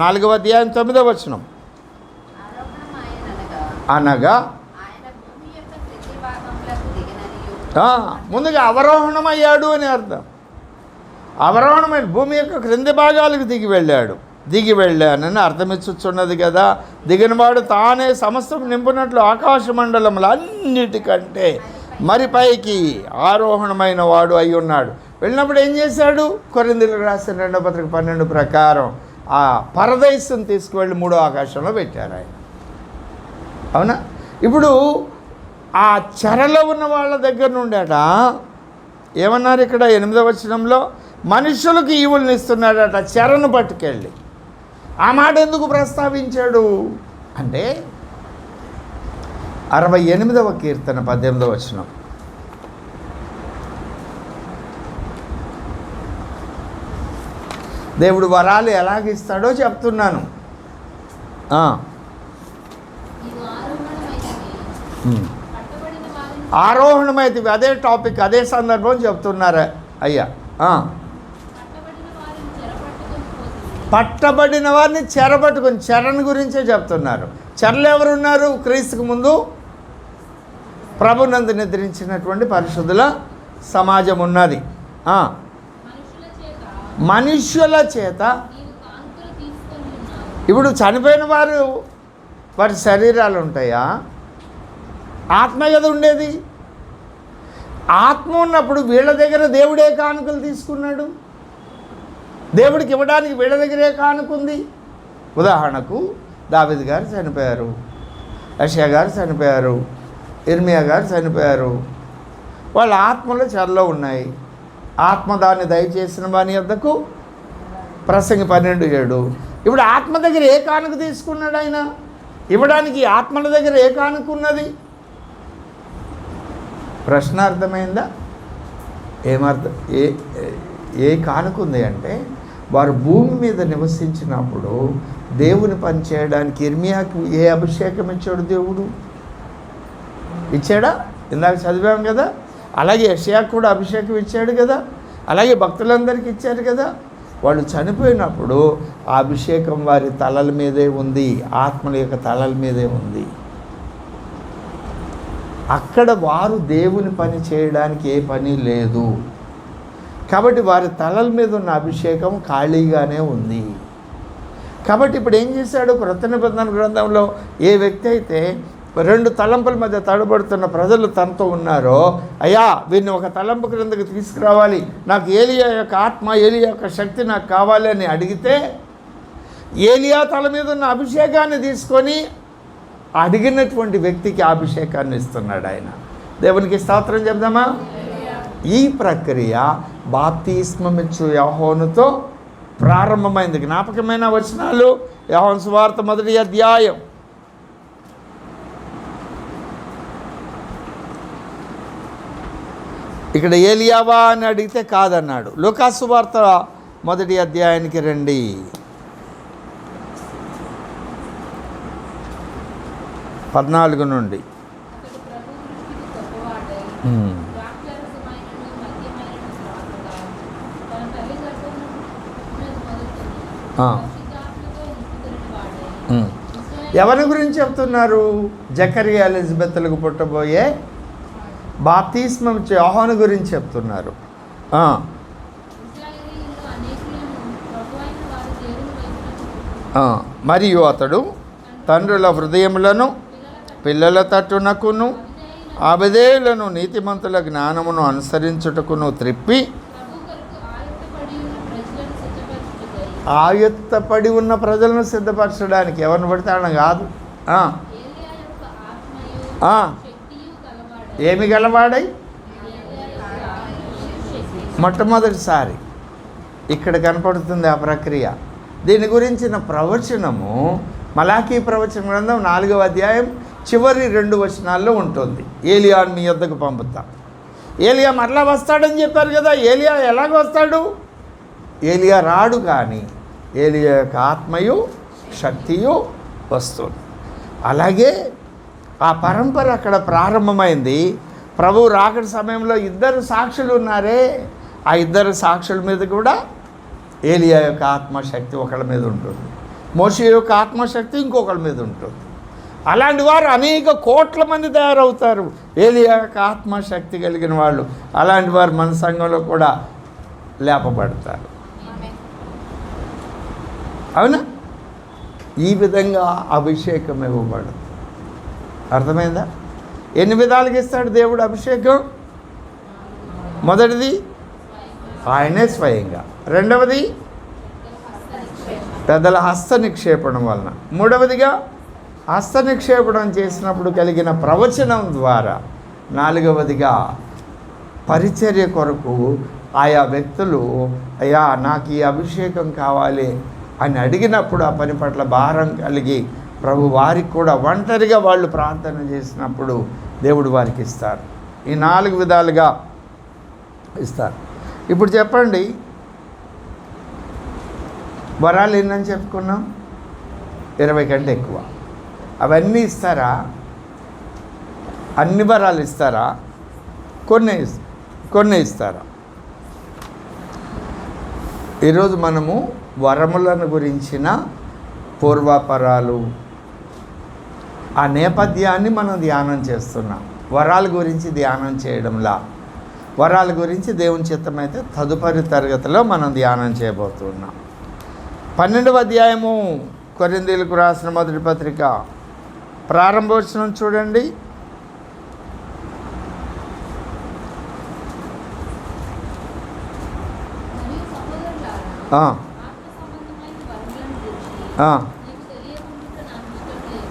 4వ అధ్యాయం 9వ వచనం. అనగా ముందుగా అవరోహణమయ్యాడు అని అర్థం. అవరోహణమైన భూమి యొక్క క్రింది భాగాలకు దిగి వెళ్ళానని అర్థమిచ్చుచున్నది కదా. దిగినవాడు తానే సమస్తం నింపునట్లు ఆకాశ మండలములు అన్నిటికంటే మరి పైకి ఆరోహణమైన వాడు అయి ఉన్నాడు. వెళ్ళినప్పుడు ఏం చేశాడు? కొరింథీయులకు రాసిన 2వ పత్రిక 12 ప్రకారం ఆ పరదైస్సును తీసుకువెళ్ళి 3వ ఆకాశంలో పెట్టారు ఆయన. అవునా? ఇప్పుడు ఆ చెరలో ఉన్న వాళ్ళ దగ్గర నుండట ఏమన్నారు ఇక్కడ 8వ వచనంలో? మనుషులకు ఈవుల్ని ఇస్తున్నాడట చెరను పట్టుకెళ్ళి. ఆ మాట ఎందుకు ప్రస్తావించాడు అంటే 68వ కీర్తన 18వ వచనం. దేవుడు వరాలు ఎలాగిస్తాడో చెప్తున్నాను. ఆరోహణమైతే అదే టాపిక్, అదే సందర్భం చెప్తున్నారు అయ్యా. పట్టబడిన వారిని చెరపట్టుకొని, చెరను గురించే చెప్తున్నారు. చెరలు ఎవరున్నారు? క్రీస్తుకు ముందు ప్రభునందు నిద్రించినటువంటి పరిశుద్ధుల సమాజం ఉన్నది. మనుష్యుల చేత ఇప్పుడు చనిపోయిన వారి శరీరాలు ఉంటాయా? ఆత్మ కదా ఉండేది. ఆత్మ ఉన్నప్పుడు వీళ్ళ దగ్గర దేవుడే కానుకలు తీసుకున్నాడు. దేవుడికి ఇవ్వడానికి వీళ్ళ దగ్గరే కానుకుంది. ఉదాహరణకు దావీదు గారు చనిపోయారు, యెషయా గారు చనిపోయారు, ఇర్మియా గారు చనిపోయారు. వాళ్ళ ఆత్మలో చెరలో ఉన్నాయి. ఆత్మ దాన్ని దయచేసిన వాని యొద్దకు ప్రసంగి 12:7. ఇప్పుడు ఆత్మ దగ్గర ఏ కానుక తీసుకున్నాడు ఆయన? ఇవ్వడానికి ఆత్మల దగ్గర ఏ కానుక ఉన్నది? ప్రశ్న అర్థమైందా? ఏమర్థం? ఏ కానుక ఉంది అంటే వారు భూమి మీద నివసించినప్పుడు దేవుని పని చేయడానికి ఇర్మియాకి ఏ అభిషేకం ఇచ్చాడు? దేవుడు ఇచ్చాడా? ఇందాక చదివాం కదా. అలాగే యెషయాకు కూడా అభిషేకం ఇచ్చాడు కదా. అలాగే భక్తులందరికీ ఇచ్చారు కదా. వాళ్ళు చనిపోయినప్పుడు ఆ అభిషేకం వారి తలల మీదే ఉంది, ఆత్మల యొక్క తలల మీదే ఉంది. అక్కడ వారు దేవుని పని చేయడానికి ఏ పని లేదు కాబట్టి వారి తలల మీద ఉన్న అభిషేకం ఖాళీగానే ఉంది. కాబట్టి ఇప్పుడు ఏం చేశాడు? క్రొత్త నిబంధన గ్రంథంలో ఏ వ్యక్తి అయితే 2 తలంపుల మధ్య తడబడుతున్న ప్రజలు తనతో ఉన్నారో, అయ్యా వీరిని ఒక తలంపు క్రిందకి తీసుకురావాలి, నాకు ఏలియా యొక్క ఆత్మ, ఏలియా యొక్క శక్తి నాకు కావాలి అని అడిగితే ఏలియా తల మీద ఉన్న అభిషేకాన్ని తీసుకొని అడిగినటువంటి వ్యక్తికి అభిషేకాన్ని ఇస్తున్నాడు ఆయన. దేవునికి స్తోత్రం చెప్దామా? ఈ ప్రక్రియ బాప్తిస్మమిచ్చు యోహానుతో ప్రారంభమైంది. జ్ఞాపకమైన వచనాలు యోహాను సువార్త 1వ అధ్యాయం. ఇక్కడ ఏలియావా అని అడిగితే కాదన్నాడు. లూకాసు సువార్త 1వ అధ్యాయానికి రండి. 14 నుండి. ఎవరి గురించి చెప్తున్నారు? జకరియా ఎలిజబెత్లకు పుట్టబోయే బాప్తిస్మం ఇచ్చే యోహాను గురించి చెప్తున్నారు. మరియు అతడు తండ్రుల హృదయములను పిల్లల తట్టునకును అబిధేయులను నీతిమంతుల జ్ఞానమును అనుసరించుటకును త్రిప్పి ఆయత్తపడి ఉన్న ప్రజలను సిద్ధపరచడానికి. ఎవరిని పడతాడని కాదు. ఏమి గలవాడై? మొట్టమొదటిసారి ఇక్కడ కనపడుతుంది ఆ ప్రక్రియ. దీని గురించిన ప్రవచనము మలాకీ ప్రవచన గ్రంథం 4వ అధ్యాయం చివరి 2 వచనాల్లో ఉంటుంది. ఏలియాను మీ యొద్దకు పంపుతా. ఏలియా మరలా వస్తాడని చెప్పారు కదా. ఏలియా ఎలాగ వస్తాడు? ఏలియా రాడు, కానీ ఏలియా యొక్క ఆత్మయు శక్తియు వస్తుంది. అలాగే ఆ పరంపర అక్కడ ప్రారంభమైంది. ప్రభువు రాకడ సమయంలో 2 సాక్షులు ఉన్నారే, ఆ ఇద్దరు సాక్షుల మీద కూడా ఏలియా యొక్క ఆత్మశక్తి ఒకళ్ళ మీద ఉంటుంది, మోషే యొక్క ఆత్మశక్తి ఇంకొకళ్ళ మీద ఉంటుంది. అలాంటి వారు అనేక కోట్ల మంది తయారవుతారు, ఏలియా యొక్క ఆత్మశక్తి కలిగిన వాళ్ళు. అలాంటి వారు మన సంఘంలో కూడా లేపబడతారు. అవునా? ఈ విధంగా అభిషేకం ఇవ్వబడదు. అర్థమైందా? ఎన్ని విధాలుగా ఇస్తాడు దేవుడు అభిషేకం? మొదటిది ఆయనే స్వయంగా, రెండవది పెద్దల హస్త నిక్షేపణం వలన, మూడవదిగా హస్త నిక్షేపణం చేసినప్పుడు కలిగిన ప్రవచనం ద్వారా, నాలుగవదిగా పరిచర్య కొరకు ఆయా వ్యక్తులు అయ్యా నాకు ఈ అభిషేకం కావాలి అని అడిగినప్పుడు ఆ పని పట్ల భారం కలిగి ప్రభు వారికి కూడా ఒంటరిగా వాళ్ళు ప్రార్థన చేసినప్పుడు దేవుడు వారికి ఇస్తారు. ఈ 4 విధాలుగా ఇస్తారు. ఇప్పుడు చెప్పండి, వరాలు ఎన్నని చెప్పుకున్నాం? 20 కంటే ఎక్కువ. అవన్నీ ఇస్తారా? అన్ని వరాలు ఇస్తారా? కొన్ని ఇస్తారా? ఈరోజు మనము వరములను గురించిన పూర్వాపరాలు, ఆ నేపథ్యాన్ని మనం ధ్యానం చేస్తున్నాం. వరాల గురించి ధ్యానం చేయడంలా, వరాల గురించి దేవుని చిత్తమైతే తదుపరి తరగతిలో మనం ధ్యానం చేయబోతున్నాం. 12వ అధ్యాయము కొరింథీయులకు రాసిన మొదటి పత్రిక ప్రారంభోచనం చూడండి.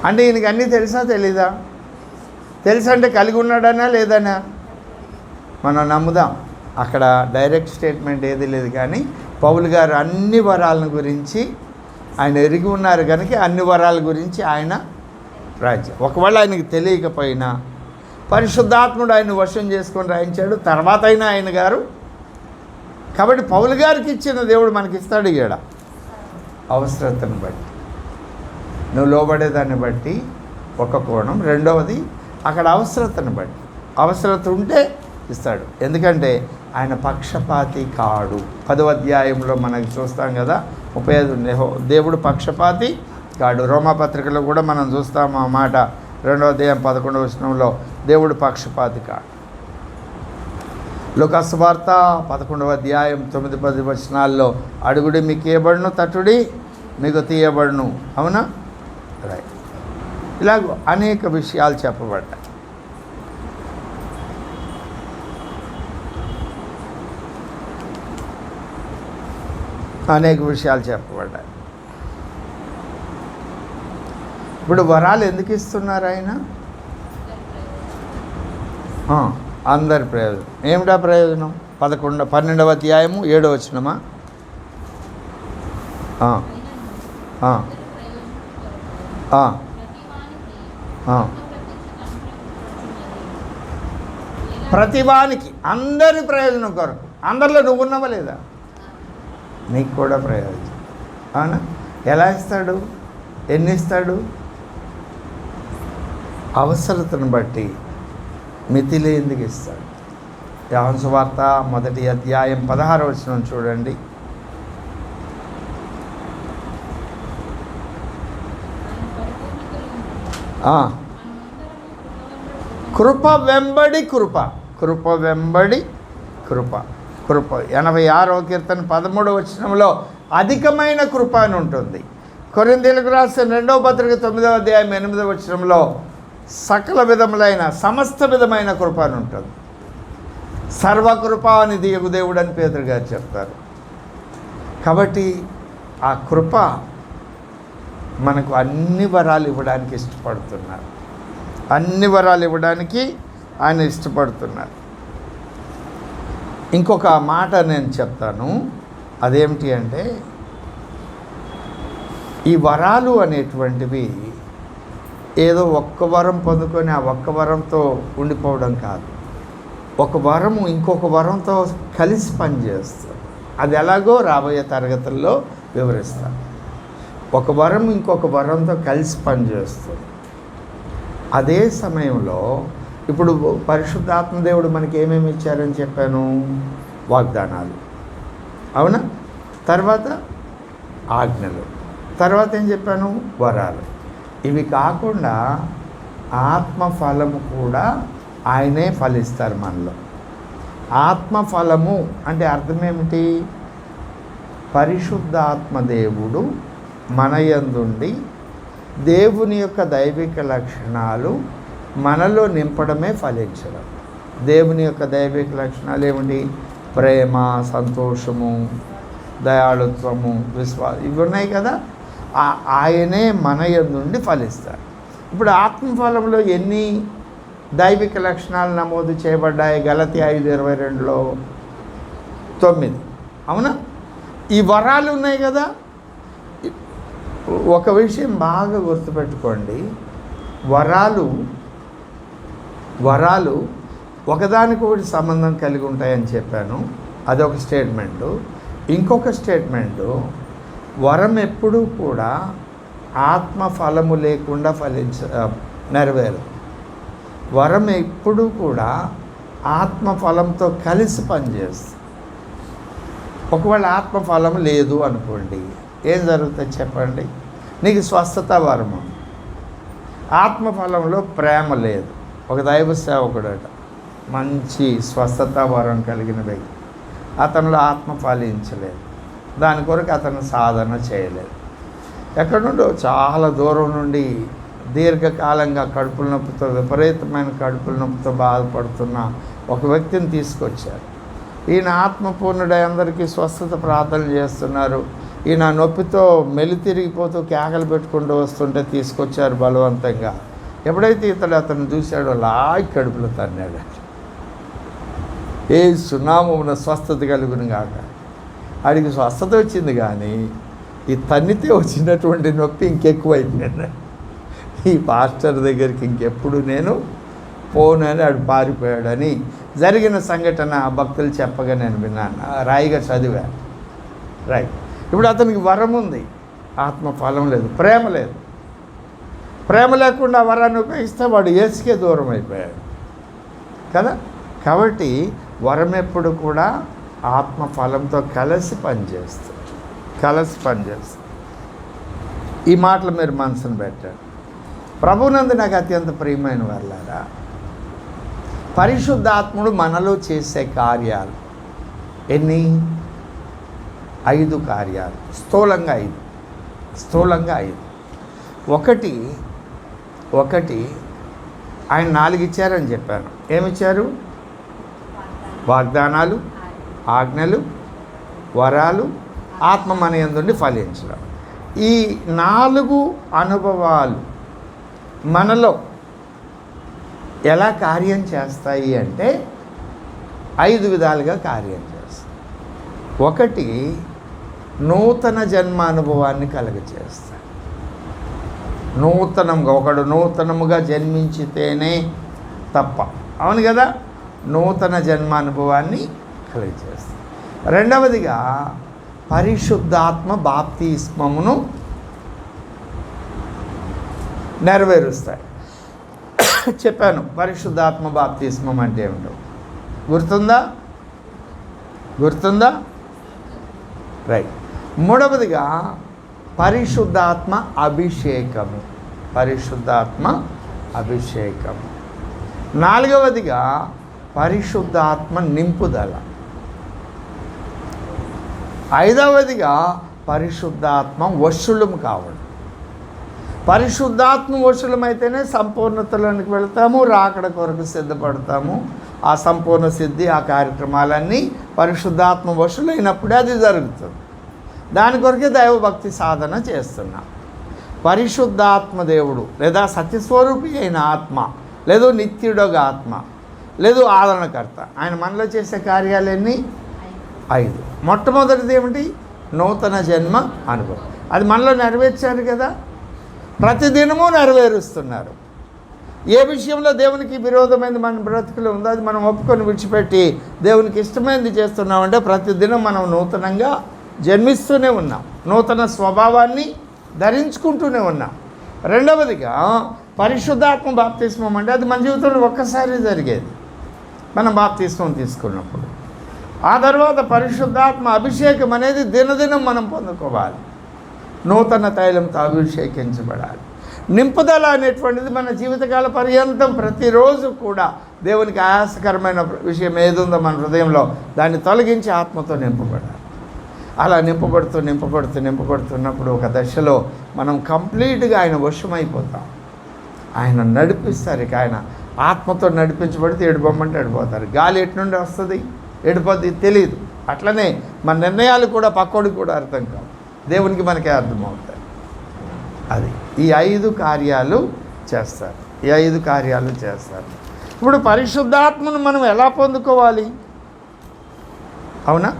అంటే ఈయనకి అన్నీ తెలుసా తెలీదా? తెలుసంటే కలిగి ఉన్నాడనా లేదనా? మనం నమ్ముదాం. అక్కడ డైరెక్ట్ స్టేట్మెంట్ ఏది లేదు, కానీ పౌలు గారు అన్ని వరాలను గురించి ఆయన ఎరిగి ఉన్నారు కనుక అన్ని వరాల గురించి ఆయన రాజ్యం. ఒకవేళ ఆయనకి తెలియకపోయినా పరిశుద్ధాత్ముడు ఆయన వశం చేసుకొని రాయించాడు, తర్వాత అయినా ఆయన గారు. కాబట్టి పౌలు గారికి ఇచ్చిన దేవుడు మనకి ఇస్తాడు. ఈడ అవసరతను బట్టి, నువ్వు లోబడేదాన్ని బట్టి ఒక కోణం, రెండవది అక్కడ అవసరతను బట్టి, అవసరత ఉంటే ఇస్తాడు. ఎందుకంటే ఆయన పక్షపాతి కాడు. 10వ అధ్యాయంలో మనకి చూస్తాం కదా, 35 దేవుడు పక్షపాతి కాడు. రోమాపత్రికలో కూడా మనం చూస్తాం ఆ మాట, 2వ అధ్యాయం 11వ వచనంలో దేవుడు పక్షపాతి కాడు. లూకాసు వార్త 11వ అధ్యాయం 9-10 వచనాల్లో అడుగుడి మీకు ఇయ్యబడును, తట్టుడి మీకు తీయబడును. అవునా? రైట్. ఇలాగ అనేక విషయాలు చెప్పబడ్డాయి. ఇప్పుడు వరాలు ఎందుకు ఇస్తున్నారు ఆయన? అందరి ప్రయోజనం. ఏమిటా ప్రయోజనం? 12వ అధ్యాయము 7వ వచనమా? ప్రతివానికి, అందరి ప్రయోజనం కొరకు. అందరిలో నువ్వు ఉన్నావా లేదా? నీకు కూడా ప్రయోజనం. అవునా? ఎలా ఇస్తాడు? ఎన్ని ఇస్తాడు? అవసరతను బట్టి, మితిలేందుకు ఇస్తాడు. యోహాను సువార్త 1వ అధ్యాయం 16వ వచనం చూడండి. కృప వెంబడి కృప, కృప వెంబడి కృప. కృప 86వ కీర్తన 13వ వచనంలో అధికమైన కృప అని ఉంటుంది. కొరింథీయులకు రాసిన 2వ పత్రిక 9వ అధ్యాయం 8వ వచనంలో సకల విధములైన సమస్త విధమైన కృప అని ఉంటుంది. సర్వకృప అని దేవుడు అని పేతురు గారు చెప్తారు. కాబట్టి ఆ కృప మనకు అన్ని వరాలు ఇవ్వడానికి ఇష్టపడుతున్నారు. అన్ని వరాలు ఇవ్వడానికి ఆయన ఇష్టపడుతున్నారు. ఇంకొక మాట నేను చెప్తాను. అదేమిటి అంటే, ఈ వరాలు అనేటువంటివి ఏదో ఒక్క వరం పొందుకొని ఆ ఒక్క వరంతో ఉండిపోవడం కాదు. ఒక వరము ఇంకొక వరంతో కలిసి పనిచేస్తుంది. అది ఎలాగో రాబోయే తరగతుల్లో వివరిస్తాను. ఒక వరం ఇంకొక వరంతో కలిసి పనిచేస్తుంది. అదే సమయంలో ఇప్పుడు పరిశుద్ధాత్మ దేవుడు మనకి ఏమేమి ఇచ్చారని చెప్పాను? వాగ్దానాలు, అవునా? తర్వాత ఆజ్ఞలు, తర్వాత ఏం చెప్పాను? వరాలు. ఇవి కాకుండా ఆత్మఫలము కూడా ఆయనే ఫలిస్తారు మనలో. ఆత్మఫలము అంటే అర్థం ఏమిటి? పరిశుద్ధాత్మ దేవుడు మన యందుండి దేవుని యొక్క దైవిక లక్షణాలు మనలో నింపడమే ఫలించడం. దేవుని యొక్క దైవిక లక్షణాలు ఏమిటి? ప్రేమ, సంతోషము, దయాళుత్వము, విశ్వాసం, ఇవి ఉన్నాయి కదా. ఆయనే మన యందుండి ఫలిస్తారు. ఇప్పుడు ఆత్మఫలంలో ఎన్ని దైవిక లక్షణాలు నమోదు చేయబడ్డాయి? గలతీ 5:22లో 9, అవునా? ఈ వరాలు ఉన్నాయి కదా. ఒక విషయం బాగా గుర్తుపెట్టుకోండి, వరాలు ఒకదానికొకటి సంబంధం కలిగి ఉంటాయని చెప్పాను, అదొక స్టేట్మెంటు. ఇంకొక స్టేట్మెంటు, వరం ఎప్పుడూ కూడా ఆత్మఫలము లేకుండా నెరవేరదు. వరం ఎప్పుడూ కూడా ఆత్మఫలంతో కలిసి పనిచేస్తుంది. ఒకవేళ ఆత్మఫలం లేదు అనుకోండి, ఏం జరుగుతుంది చెప్పండి? నీకు స్వస్థత వరము, ఆత్మఫలంలో ప్రేమ లేదు. ఒక దైవ సేవకుడట, మంచి స్వస్థత వరం కలిగిన వ్యక్తి, అతనిలో ఆత్మ ఫలించలేదు. దాని కొరకు అతను సాధన చేయలేదు. ఎక్కడి నుండో చాలా దూరం నుండి దీర్ఘకాలంగా కడుపుల నొప్పితో, విపరీతమైన కడుపుల నొప్పితో బాధపడుతున్న ఒక వ్యక్తిని తీసుకొచ్చారు. ఈయన ఆత్మపూర్ణుడై అందరికీ స్వస్థత ప్రార్థనలు చేస్తున్నారు. ఈయన నొప్పితో మెలితిరిగిపోతూ కేకలు పెట్టుకుంటూ వస్తుంటే తీసుకొచ్చారు బలవంతంగా. ఎప్పుడైతే అతను చూశాడో లాగి కడుపులో తన్నాడు. ఏ సున్నామమున స్వస్థత కలుగును గాక. ఆడికి స్వస్థత వచ్చింది, కానీ ఈ తన్నితే వచ్చినటువంటి నొప్పి ఇంకెక్కువైపోయింది. ఈ పాస్టర్ దగ్గరికి ఇంకెప్పుడు నేను పోనని ఆడు పారిపోయాడని జరిగిన సంఘటన భక్తులు చెప్పగా నేను విన్నాను, రాయిగా చదివా. రైట్. ఇప్పుడు అతనికి వరం ఉంది, ఆత్మఫలం లేదు, ప్రేమ లేదు. ప్రేమ లేకుండా వరాన్ని ఉపయోగిస్తే వాడు యేసుకే దూరం అయిపోయాడు కదా. కాబట్టి వరం ఎప్పుడు కూడా ఆత్మఫలంతో కలిసి పనిచేస్తుంది. ఈ మాటలు మీరు మనసును పెట్టారు. ప్రభునందు నాకు అత్యంత ప్రియమైన వాళ్ళారా, పరిశుద్ధాత్ముడు మనలో చేసే కార్యాలు ఎన్ని? 5 కార్యాలు. స్థూలంగా 5. ఒకటి ఆయన 4 ఇచ్చారని చెప్పాను. ఏమిచ్చారు? వాగ్దానాలు, ఆజ్ఞలు, వరాలు, ఆత్మ మన యందుండి ఫలించడం. ఈ 4 అనుభవాలు మనలో ఎలా కార్యం చేస్తాయి అంటే 5 విధాలుగా కార్యం చేస్తాయి. ఒకటి, నూతన జన్మ అనుభవాన్ని కలుగజేస్తాయి. ఒకడు నూతనముగా జన్మించితేనే తప్ప, అవును కదా, నూతన జన్మ అనుభవాన్ని కలుగజేస్తాయి. రెండవదిగా పరిశుద్ధాత్మ బాప్తిస్మమును నెరవేరుస్తాయి. చెప్పాను పరిశుద్ధాత్మ బాప్తిస్మం అంటే ఏమిటో. గుర్తుందా? రైట్. మూడవదిగా పరిశుద్ధాత్మ అభిషేకము. నాలుగవదిగా పరిశుద్ధాత్మ నింపుదల. ఐదవదిగా పరిశుద్ధాత్మ వశులము కావడం. పరిశుద్ధాత్మ వశులమైతేనే సంపూర్ణతలోనికి వెళ్తాము, రాకడ కొరకు సిద్ధపడతాము. ఆ సంపూర్ణ సిద్ధి, ఆ కార్యక్రమాలన్నీ పరిశుద్ధాత్మ వశులైనప్పుడే అది జరుగుతుంది. దాని కొరకే దైవభక్తి సాధన చేస్తున్నాం. పరిశుద్ధాత్మ దేవుడు లేదా సత్యస్వరూపి అయిన ఆత్మ, లేదు నిత్యుడొక ఆత్మ, లేదు ఆదరణకర్త, ఆయన మనలో చేసే కార్యాలన్నీ 5. మొట్టమొదటిది ఏమిటి? నూతన జన్మ అనుభవం. అది మనలో నెరవేర్చారు కదా, ప్రతిదినము నెరవేరుస్తున్నారు. ఏ విషయంలో దేవునికి విరోధమైనది మన బ్రతుకులో ఉందో అది మనం ఒప్పుకొని విడిచిపెట్టి దేవునికి ఇష్టమైనది చేస్తున్నామంటే ప్రతిదినం మనం నూతనంగా జన్మిస్తూనే ఉన్నాం, నూతన స్వభావాన్ని ధరించుకుంటూనే ఉన్నాం. రెండవదిగా పరిశుద్ధాత్మ బాప్తిస్మం అంటే అది మన జీవితంలో ఒక్కసారి జరిగేది, మనం బాప్తిస్మం తీసుకున్నప్పుడు. ఆ తర్వాత పరిశుద్ధాత్మ అభిషేకం అనేది దినదినం మనం పొందుకోవాలి. నూతన తైలంతో అభిషేకించబడాలి. నింపుదల అనేటువంటిది మన జీవితకాల పర్యంతం ప్రతిరోజు కూడా దేవునికి ఆయాసకరమైన విషయం ఏదుందో మన హృదయంలో దాన్ని తొలగించి ఆత్మతో నింపబడాలి. అలా నింపబడుతున్నప్పుడు ఒక దశలో మనం కంప్లీట్గా ఆయన వశమైపోతాం. ఆయన నడిపిస్తారు. ఇక ఆయన ఆత్మతో నడిపించబడితే ఎడిపోమంటే ఎడిపోతారు. గాలి ఎటు నుండి వస్తుంది, ఎడిపోద్ది తెలియదు. అట్లనే మన నిర్ణయాలు కూడా పక్కోడికి కూడా అర్థం కావు, దేవునికి మనకే అర్థమవుతాయి. అది ఈ 5 కార్యాలు చేస్తారు. ఇప్పుడు పరిశుద్ధాత్మను మనం ఎలా పొందుకోవాలి? అవునా?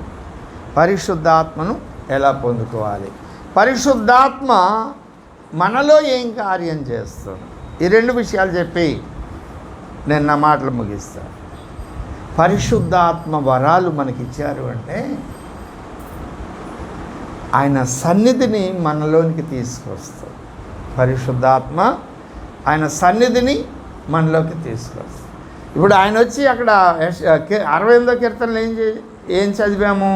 పరిశుద్ధాత్మను ఎలా పొందుకోవాలి? పరిశుద్ధాత్మ మనలో ఏం కార్యం చేస్తుంది? ఈ 2 విషయాలు చెప్పి నేను నా మాటలు ముగిస్తాను. పరిశుద్ధాత్మ వరాలు మనకిచ్చారు అంటే ఆయన సన్నిధిని మనలోనికి తీసుకొస్తుంది. పరిశుద్ధాత్మ ఆయన సన్నిధిని మనలోకి తీసుకొస్తుంది. ఇప్పుడు ఆయన వచ్చి అక్కడ 68వ కీర్తనలో ఏం చదివాము?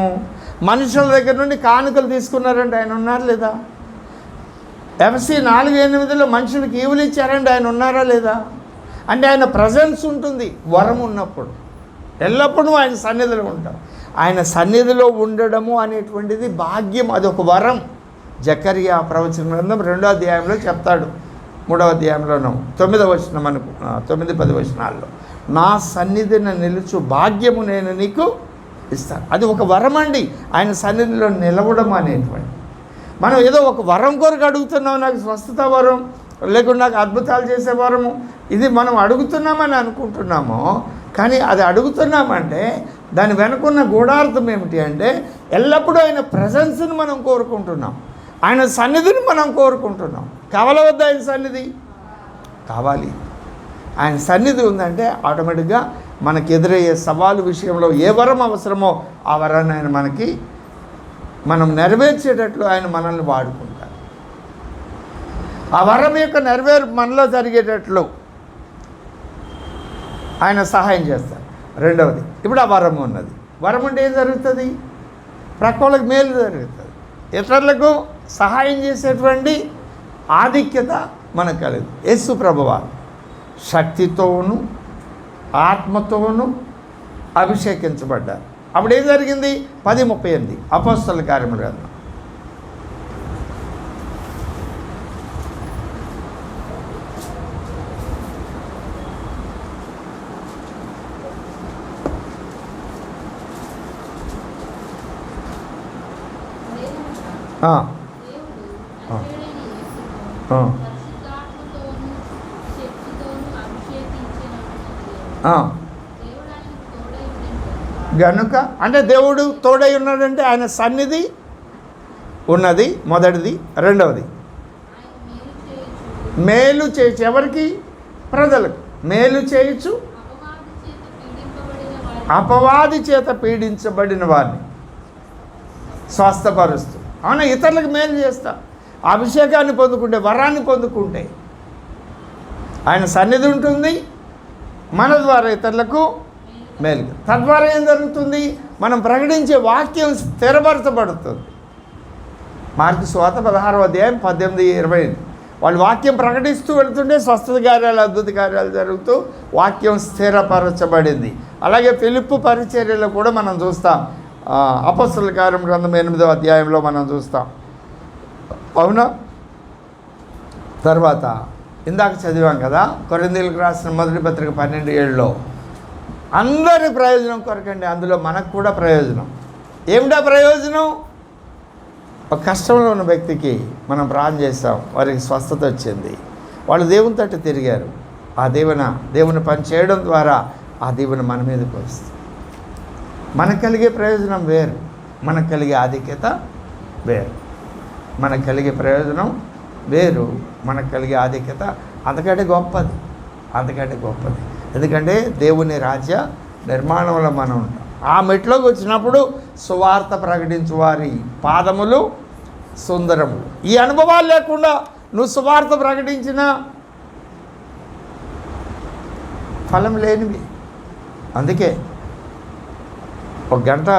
మనుషుల దగ్గర నుండి కానుకలు తీసుకున్నారంటే ఆయన ఉన్నారు లేదా? ఎఫ్ఎస్సి 4:8లో మనుషులకు ఈవులు ఇచ్చారంటే ఆయన ఉన్నారా లేదా? అంటే ఆయన ప్రజెన్స్ ఉంటుంది. వరం ఉన్నప్పుడు ఎల్లప్పుడూ ఆయన సన్నిధిలో ఉంటాం. ఆయన సన్నిధిలో ఉండడము అనేటువంటిది భాగ్యం, అదొక వరం. జకర్యా ప్రవచన గ్రంథం 2వ అధ్యాయంలో చెప్తాడు, 3వ అధ్యాయంలోనూ 9వ వచనం మనకు 9-10 వచనాల్లో, నా సన్నిధిని నిలుచు భాగ్యము నేను నీకు ఇస్తాను. అది ఒక వరం అండి, ఆయన సన్నిధిలో నిలవడం అనేటువంటి. మనం ఏదో ఒక వరం కొరకు అడుగుతున్నాం, నాకు స్వస్థత వరం, లేకుండా నాకు అద్భుతాలు చేసే వరము, ఇది మనం అడుగుతున్నామని అనుకుంటున్నామో, కానీ అది అడుగుతున్నామంటే దాని వెనుకున్న గూఢార్థం ఏమిటి అంటే ఎల్లప్పుడూ ఆయన ప్రజెన్స్ని మనం కోరుకుంటున్నాం, ఆయన సన్నిధిని మనం కోరుకుంటున్నాం. కావాలా వద్దా? ఆయన సన్నిధి కావాలి. ఆయన సన్నిధి ఉందంటే ఆటోమేటిక్గా మనకు ఎదురయ్యే సవాలు విషయంలో ఏ వరం అవసరమో ఆ వరాన్ని ఆయన మనం నెరవేర్చేటట్లు ఆయన మనల్ని వాడుకుంటారు. ఆ వరం యొక్క నెరవేరు మనలో జరిగేటట్లు ఆయన సహాయం చేస్తారు. రెండవది, ఇప్పుడు ఆ వరం ఉన్నది. వరం అంటే ఏం జరుగుతుంది? ప్రక్క వాళ్ళకి మేలు జరుగుతుంది, ఇతరులకు సహాయం చేసేటువంటి ఆధిక్యత మనకు కలదు. యేసు ప్రభువారు శక్తితోనూ ఆత్మతోనూ అభిషేకించబడ్డారు. అప్పుడు ఏం జరిగింది? 10:38 అపోస్తలుల కార్యములు గ్రంథం. గనుక అంటే దేవుడు తోడై ఉన్నాడంటే ఆయన సన్నిధి ఉన్నది మొదటిది. రెండవది, మేలు చేయొచ్చు. ఎవరికి? ప్రజలకు మేలు చేయొచ్చు. అపవాది చేత పీడించబడిన వారిని స్వస్థపరుస్తూ. అవునా? ఇతరులకు మేలు చేస్తా. అభిషేకాన్ని పొందుకుంటే, వరాన్ని పొందుకుంటే ఆయన సన్నిధి ఉంటుంది, మన ద్వారా ఇతరులకు మేలు. తద్వారా ఏం జరుగుతుంది? మనం ప్రకటించే వాక్యం స్థిరపరచబడుతుంది. మార్కు సువార్త 16వ అధ్యాయం 18-20 వాళ్ళు వాక్యం ప్రకటిస్తూ వెళుతుంటే స్వస్థత కార్యాలు, అద్భుత కార్యాలు జరుగుతూ వాక్యం స్థిరపరచబడింది. అలాగే ఫిలిప్పు పరిచర్యలో కూడా మనం చూస్తాం. అపోస్తలుల కార్యం గ్రంథం 8వ అధ్యాయంలో మనం చూస్తాం. అవునా? తర్వాత ఇందాక చదివాం కదా, కొరింథీయులకు రాసిన మొదటి పత్రిక 12:7లో అందరి ప్రయోజనం కొరకండి, అందులో మనకు కూడా ప్రయోజనం. ఏమిటా ప్రయోజనం? ఒక కష్టంలో ఉన్న వ్యక్తికి మనం ప్రార్థన చేస్తాం, వారికి స్వస్థత వచ్చింది, వాళ్ళు దేవుని తట్టు తిరిగారు. ఆ దేవుని పని చేయడం ద్వారా ఆ దీవెన మన మీదకి వస్తుంది. మనకు కలిగే ప్రయోజనం వేరు, మనకు కలిగే ఆధిక్యత వేరు. మనకు కలిగే ప్రయోజనం వేరు, మనకు కలిగే ఆధిక్యత అంతకంటే గొప్పది. ఎందుకంటే దేవుని రాజ్య నిర్మాణంలో మనం ఉంటాం. ఆ మెట్లోకి వచ్చినప్పుడు సువార్త ప్రకటించు వారి పాదములు సుందరములు. ఈ అనుభవాలు లేకుండా నువ్వు సువార్త ప్రకటించిన ఫలం లేనివి. అందుకే 1 గంట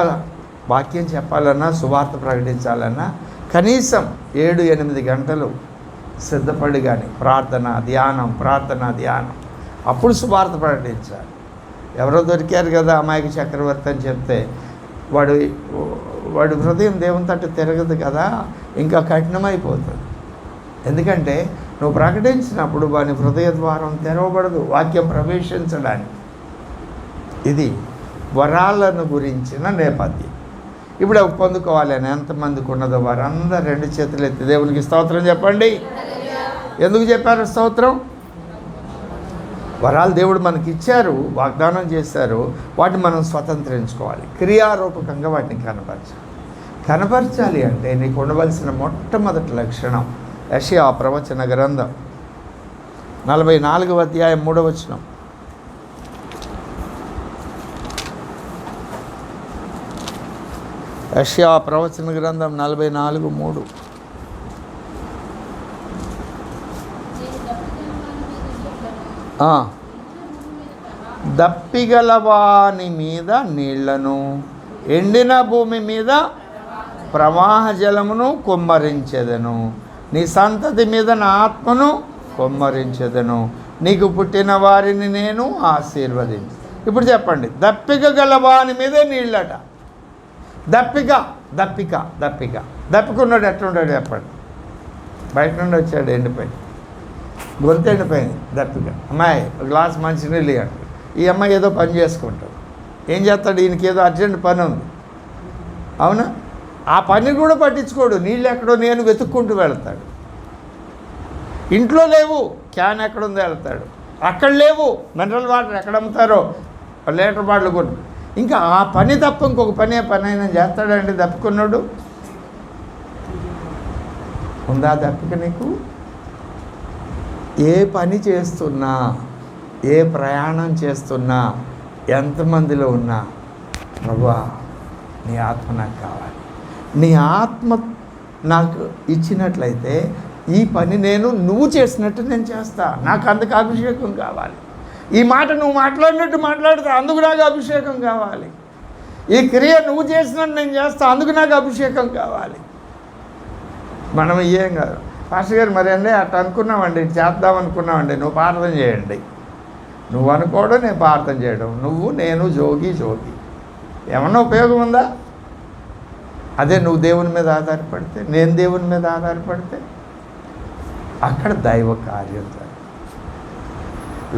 వాక్యం చెప్పాలన్నా, సువార్త ప్రకటించాలన్నా కనీసం 7-8 గంటలు సిద్ధపడి కానీ ప్రార్థన ధ్యానం అప్పుడు సువార్త ప్రకటించాలి. ఎవరో దొరికారు కదా అమాయక చక్రవర్తి అని చెప్తే వాడి హృదయం దేవుని తట్టు తిరగదు కదా, ఇంకా కఠినమైపోతుంది. ఎందుకంటే నువ్వు ప్రకటించినప్పుడు వాని హృదయ ద్వారం తెరవబడదు వాక్యం ప్రవేశించడానికి. ఇది వరాలను గురించిన నేపథ్యం. ఇప్పుడు అవి పొందుకోవాలి అని ఎంతమందికి ఉన్నదో వారందరూ 2 చేతులు ఎత్తి దేవునికి స్తోత్రం చెప్పండి. ఎందుకు చెప్పారు స్తోత్రం? వరాలు దేవుడు మనకి ఇచ్చారు, వాగ్దానం చేశారు, వాటిని మనం స్వతంత్రించుకోవాలి. క్రియారూపకంగా వాటిని కనపరచాలి అంటే నీకు ఉండవలసిన మొట్టమొదటి లక్షణం యెషయా ప్రవచన గ్రంథం 44వ అధ్యాయం 3వ వచనం. యెషయా ప్రవచన గ్రంథం 44:3. దప్పిగలవాని మీద నీళ్లను, ఎండిన భూమి మీద ప్రవాహ జలమును కుమ్మరించెదను. నీ సంతతి మీద నా ఆత్మను కుమ్మరించెదను. నీకు పుట్టిన వారిని నేను ఆశీర్వదించు. ఇప్పుడు చెప్పండి, దప్పిక గలవాని మీదే నీళ్ళట. దప్పికున్నాడు ఎట్లుంటాడు చెప్పండి. బయట నుండి వచ్చాడు ఎండిపోయి, గొంతు ఎండిపోయింది. దప్పిక, అమ్మాయి ఒక గ్లాస్ మంచినీళ్ళు ఇవ్వండి. ఈ అమ్మాయి ఏదో పని చేసుకుంటాడు. ఏం చేస్తాడు? ఈయనకి ఏదో అర్జెంట్ పని ఉంది, అవునా? ఆ పని కూడా పట్టించుకోడు. నీళ్ళు ఎక్కడో నేను వెతుక్కుంటూ వెళ్తాడు. ఇంట్లో లేవు, క్యాన్ ఎక్కడుందో వెళ్తాడు. అక్కడ లేవు, మినరల్ వాటర్ ఎక్కడ అమ్ముతారో లీటర్ బాటిల్ కొను. ఇంకా ఆ పని తప్ప ఇంకొక పని అయినా చేస్తాడండి దప్పుకున్నాడు. ఉందా దప్పిక నీకు? ఏ పని చేస్తున్నా, ఏ ప్రయాణం చేస్తున్నా, ఎంతమందిలో ఉన్నా, ప్రభువా నీ ఆత్మ నాకు కావాలి. నీ ఆత్మ నాకు ఇచ్చినట్లయితే ఈ పని నువ్వు చేసినట్టు నేను చేస్తా. నాకు అందుకు అభిషేకం కావాలి. ఈ మాట నువ్వు మాట్లాడినట్టు మాట్లాడుతా, అందుకు నాకు అభిషేకం కావాలి. ఈ క్రియ నువ్వు చేసినట్టు నేను చేస్తా, అందుకు నాకు అభిషేకం కావాలి. మనం ఏం కాదు పాస్టర్ గారు, మరి అండి అట్లా అనుకున్నామండి, చేద్దాం అనుకున్నామండి. నువ్వు ప్రార్థన చేయండి. నువ్వు అనుకోవడం, నేను ప్రార్థన చేయడం, నువ్వు నేను జోగి ఏమన్నా ఉపయోగం ఉందా? అదే నువ్వు దేవుని మీద ఆధారపడితే, నేను దేవుని మీద ఆధారపడితే అక్కడ దైవ కార్యం.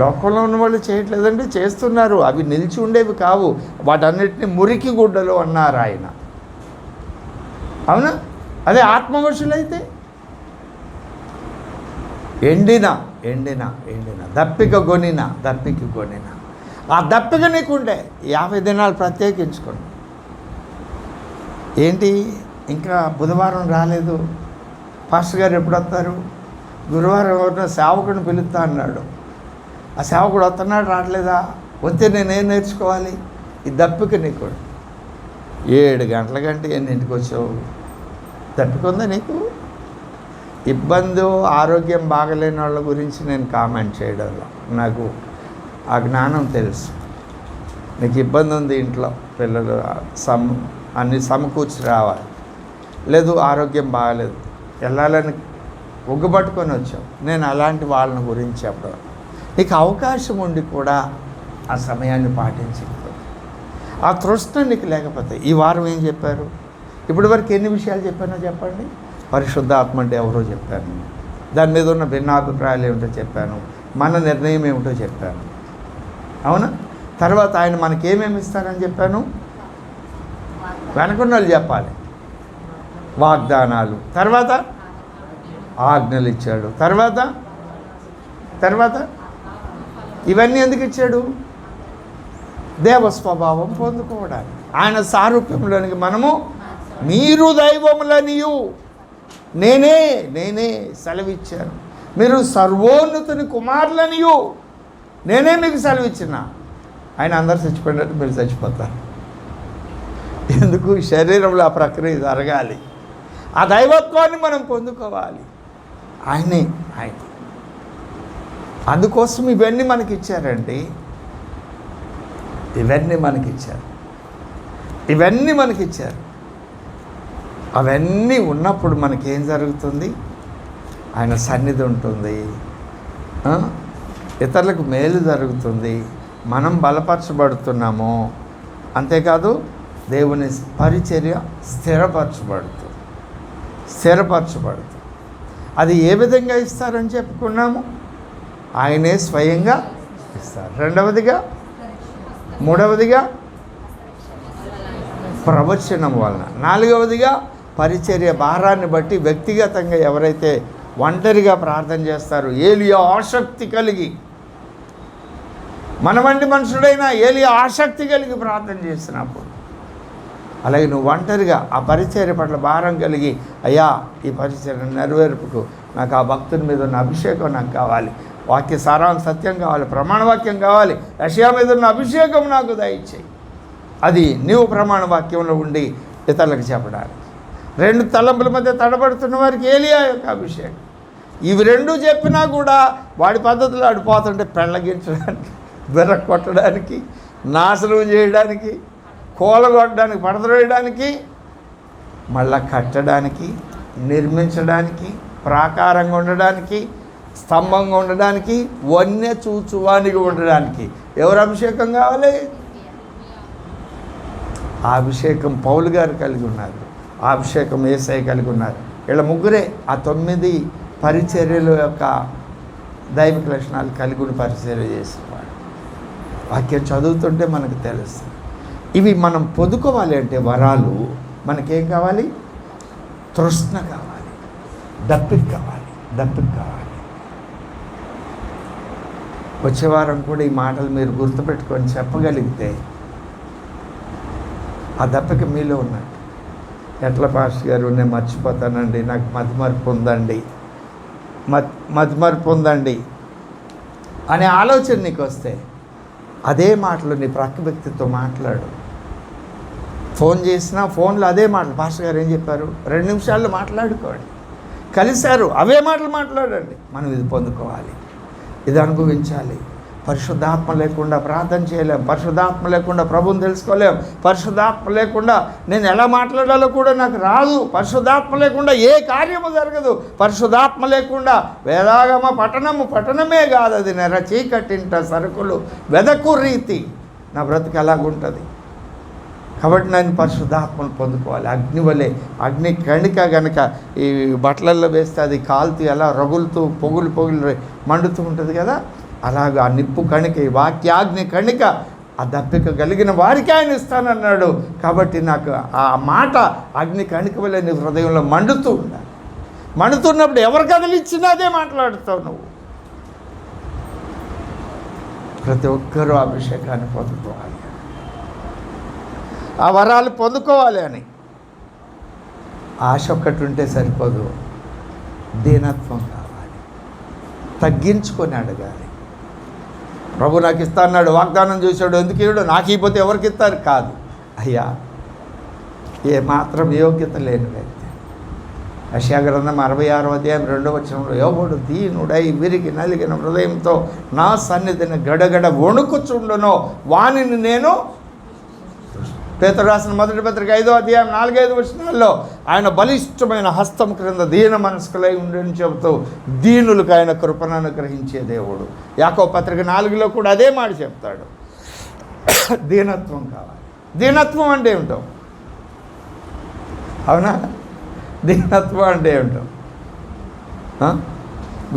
లోకంలో ఉన్న వాళ్ళు చేయట్లేదండి, చేస్తున్నారు. అవి నిలిచి ఉండేవి కావు, వాటన్నిటిని మురికి గుడ్డలు అన్నారు ఆయన, అవునా? అదే ఆత్మవశులైతే ఎండిన దప్పిక కొనిన ఆ దప్పిక నీకుంటే 50 దినాలు ప్రత్యేకించుకోండి. ఏంటి ఇంకా బుధవారం రాలేదు, పాస్టర్ గారు ఎప్పుడు వస్తారు? గురువారం ఒకటిన సేవకుడిని పిలుస్తా అన్నాడు. ఆ సేవకుడు వస్తున్నాడు, రావట్లేదా? వస్తే నేనేం నేర్చుకోవాలి? ఈ దప్పిక నీకు 7 గంటల కంటే ఎన్నింటికి వచ్చావు? దప్పికుందా నీకు? ఇబ్బంది, ఆరోగ్యం బాగలేని వాళ్ళ గురించి నేను కామెంట్ చేయడంలో నాకు ఆ జ్ఞానం తెలుసు. నీకు ఇబ్బంది ఉంది, ఇంట్లో పిల్లలు అన్ని సమకూర్చి రావాలి, లేదు ఆరోగ్యం బాగలేదు, వెళ్ళాలని ఒగ్గుపట్టుకొని వచ్చావు. నేను అలాంటి వాళ్ళని గురించి చెప్పడం, నీకు అవకాశం ఉండి కూడా ఆ సమయాన్ని పాటించకపోతే, ఆ తృష్ణ నీకు లేకపోతే. ఈ వారం ఏం చెప్పారు? ఇప్పటి వరకు ఎన్ని విషయాలు చెప్పానో చెప్పండి. పరిశుద్ధాత్మ అంటే ఎవరో చెప్పాను, దాని మీద ఉన్న భిన్నాభిప్రాయాలు ఏమిటో చెప్పాను, మన నిర్ణయం ఏమిటో చెప్పాను, అవునా? తర్వాత ఆయన మనకి ఏమేమి ఇస్తారని చెప్పాను, వెనకున్న వాళ్ళు చెప్పాలి. వాగ్దానాలు, తర్వాత ఆజ్ఞలు ఇచ్చాడు, తర్వాత ఇవన్నీ ఎందుకు ఇచ్చాడు? దేవ స్వభావం పొందుకోవడానికి, ఆయన సారూప్యంలోనికి మనము మీరు దైవములనియు నేనే సెలవిచ్చాను, మీరు సర్వోన్నతుని కుమారులనియు నేనే మీకు సెలవిచ్చిన. ఆయన అందరు చచ్చిపోయినట్టు మీరు చచ్చిపోతారు. ఎందుకు? శరీరంలో ఆ ప్రక్రియ జరగాలి, ఆ దైవత్వాన్ని మనం పొందుకోవాలి. ఆయన అందుకోసం ఇవన్నీ మనకి ఇచ్చారండి, ఇవన్నీ మనకి ఇచ్చారు. ఇవన్నీ మనకిచ్చారు. అవన్నీ ఉన్నప్పుడు మనకేం జరుగుతుంది? ఆయన సన్నిధి ఉంటుంది, ఇతరులకు మేలు జరుగుతుంది, మనం బలపరచబడుతున్నాము. అంతేకాదు దేవుని పరిచర్య స్థిరపరచబడుతుంది. అది ఏ విధంగా ఇస్తారని చెప్పుకున్నాము? ఆయనే స్వయంగా ఇస్తారు. రెండవదిగా, మూడవదిగా ప్రవచనం వలన, నాలుగవదిగా పరిచర్య భారాన్ని బట్టి వ్యక్తిగతంగా ఎవరైతే ఒంటరిగా ప్రార్థన చేస్తారో, ఏలియా ఆసక్తి కలిగి, మన వంటి మనుషుడైనా ఏలియా ఆసక్తి కలిగి ప్రార్థన చేసినప్పుడు, అలాగే నువ్వు ఒంటరిగా ఆ పరిచర్య పట్ల భారం కలిగి, అయ్యా ఈ పరిచర్య నెరవేర్పుకు నాకు ఆ భక్తుని మీద ఉన్న అభిషేకం నాకు కావాలి, వాక్య సారాంశ సత్యం కావాలి, ప్రమాణ వాక్యం కావాలి, యెషయా మీద ఉన్న అభిషేకం నాకు దయచేయి, అది నీవు ప్రమాణ వాక్యంలో ఉండి ఇతరులకు చెప్పడానికి. రెండు తలంపుల మధ్య తడబడుతున్న వారికి ఏలియా యొక్క అభిషేకం. ఇవి రెండు చెప్పినా కూడా వాడి పద్ధతిలో ఆడిపోతుంటే పెళ్ళగించడానికి, బెర్రకొట్టడానికి, నాశనం చేయడానికి, కూలగొట్టడానికి, పడద్రోయడానికి, మళ్ళా కట్టడానికి, నిర్మించడానికి, ప్రాకారంగా ఉండడానికి, స్తంభంగా ఉండడానికి, వన్య చూచువానిగా ఉండడానికి ఎవరు అభిషేకం కావాలి? ఆ అభిషేకం పౌలు గారు కలిగి ఉన్నారు, ఆ అభిషేకం యేసయ్య కలిగి ఉన్నారు. వీళ్ళ ముగ్గురే ఆ 9 పరిచర్యల యొక్క దైవిక లక్షణాలు కలిగి పరిచర్య చేసేవాడు. వాక్యం చదువుతుంటే మనకు తెలుస్తుంది. ఇవి మనం పొందుకోవాలి అంటే వరాలు మనకేం కావాలి? తృష్ణ కావాలి, దప్పిక కావాలి. వచ్చే వారం కూడా ఈ మాటలు మీరు గుర్తుపెట్టుకొని చెప్పగలిగితే ఆ దప్పిక మీలో ఉన్నట్టు. ఎట్లా పాస్టర్ గారు నేను మర్చిపోతానండి, నాకు మతిమరుపు ఉందండి అనే ఆలోచన నీకు వస్తే అదే మాటలు నీ ప్రక్క వ్యక్తితో మాట్లాడు. ఫోన్ చేసినా ఫోన్లో అదే మాటలు, పాస్టర్ గారు ఏం చెప్పారు, 2 నిమిషాల్లో మాట్లాడుకోండి. కలిశారు, అవే మాటలు మాట్లాడండి. మనం ఇది పొందుకోవాలి, ఇది అనుభవించాలి. పరిశుద్ధాత్మ లేకుండా ప్రార్థన చేయలేం, పరిశుద్ధాత్మ లేకుండా ప్రభువుని తెలుసుకోలేం, పరిశుద్ధాత్మ లేకుండా నేను ఎలా మాట్లాడాలో కూడా నాకు రాదు, పరిశుద్ధాత్మ లేకుండా ఏ కార్యము జరగదు, పరిశుద్ధాత్మ లేకుండా వేదాగమ పట్టణమే కాదు, అది నెర చీకటింట సరుకులు వెదకు రీతి నా బ్రతుకు ఎలాగుంటుంది. కాబట్టి నేను పరిశుద్ధాత్మను పొందుకోవాలి. అగ్ని వలె, అగ్ని కణిక గనక ఈ బట్టలల్లో వేస్తే అది కాలుతూ ఎలా రగులుతూ పొగులు మండుతూ ఉంటుంది కదా, అలాగా ఆ నిప్పు కణిక, ఈ వాక్యాగ్ని కణిక ఆ దప్పిక కలిగిన వారికి ఆయన ఇస్తానన్నాడు. కాబట్టి నాకు ఆ మాట అగ్ని కణిక వలె నీ హృదయంలో మండుతూ ఉండాలి. మండుతున్నప్పుడు ఎవరు కదిలిచ్చినా అదే మాట్లాడుతావు నువ్వు. ప్రతి ఒక్కరూ అభిషేకాన్ని పొందుకోవాలి, ఆ వరాలు పొందుకోవాలి అని ఆశ ఒక్కటి ఉంటే సరిపోదు. దీనత్వం కావాలి, తగ్గించుకొని అడగాలి. ప్రభు నాకు ఇస్తా అన్నాడు, వాగ్దానం చేశాడు, ఎందుకు ఇవ్వడు, నాకు ఇవ్వకపోతే ఎవరికి ఇస్తారు కాదు. అయ్యా ఏ మాత్రం యోగ్యత లేని వ్యక్తి. యెషయా గ్రంథం 66వ అధ్యాయం 2వ వచనంలో, యోబుడు దీనుడై విరిగి నలిగిన హృదయంతో నా సన్నిధిని గడగడ వణుకుచుండునో వానిని నేను. పేతురు రాసిన మొదటి పత్రిక 5వ అధ్యాయం 4-5 వచనాల్లో ఆయన బలిష్టమైన హస్తం క్రింద దీన మనస్కులై ఉండని చెబుతూ దీనులకు ఆయన కృపను అనుగ్రహించే దేవుడు. యాకోబు పత్రిక 4లో కూడా అదే మాట చెప్తాడు. దీనత్వం కావాలి. దీనత్వం అంటే ఏమిటో, అవునా? దీనత్వం అంటే ఏమిటో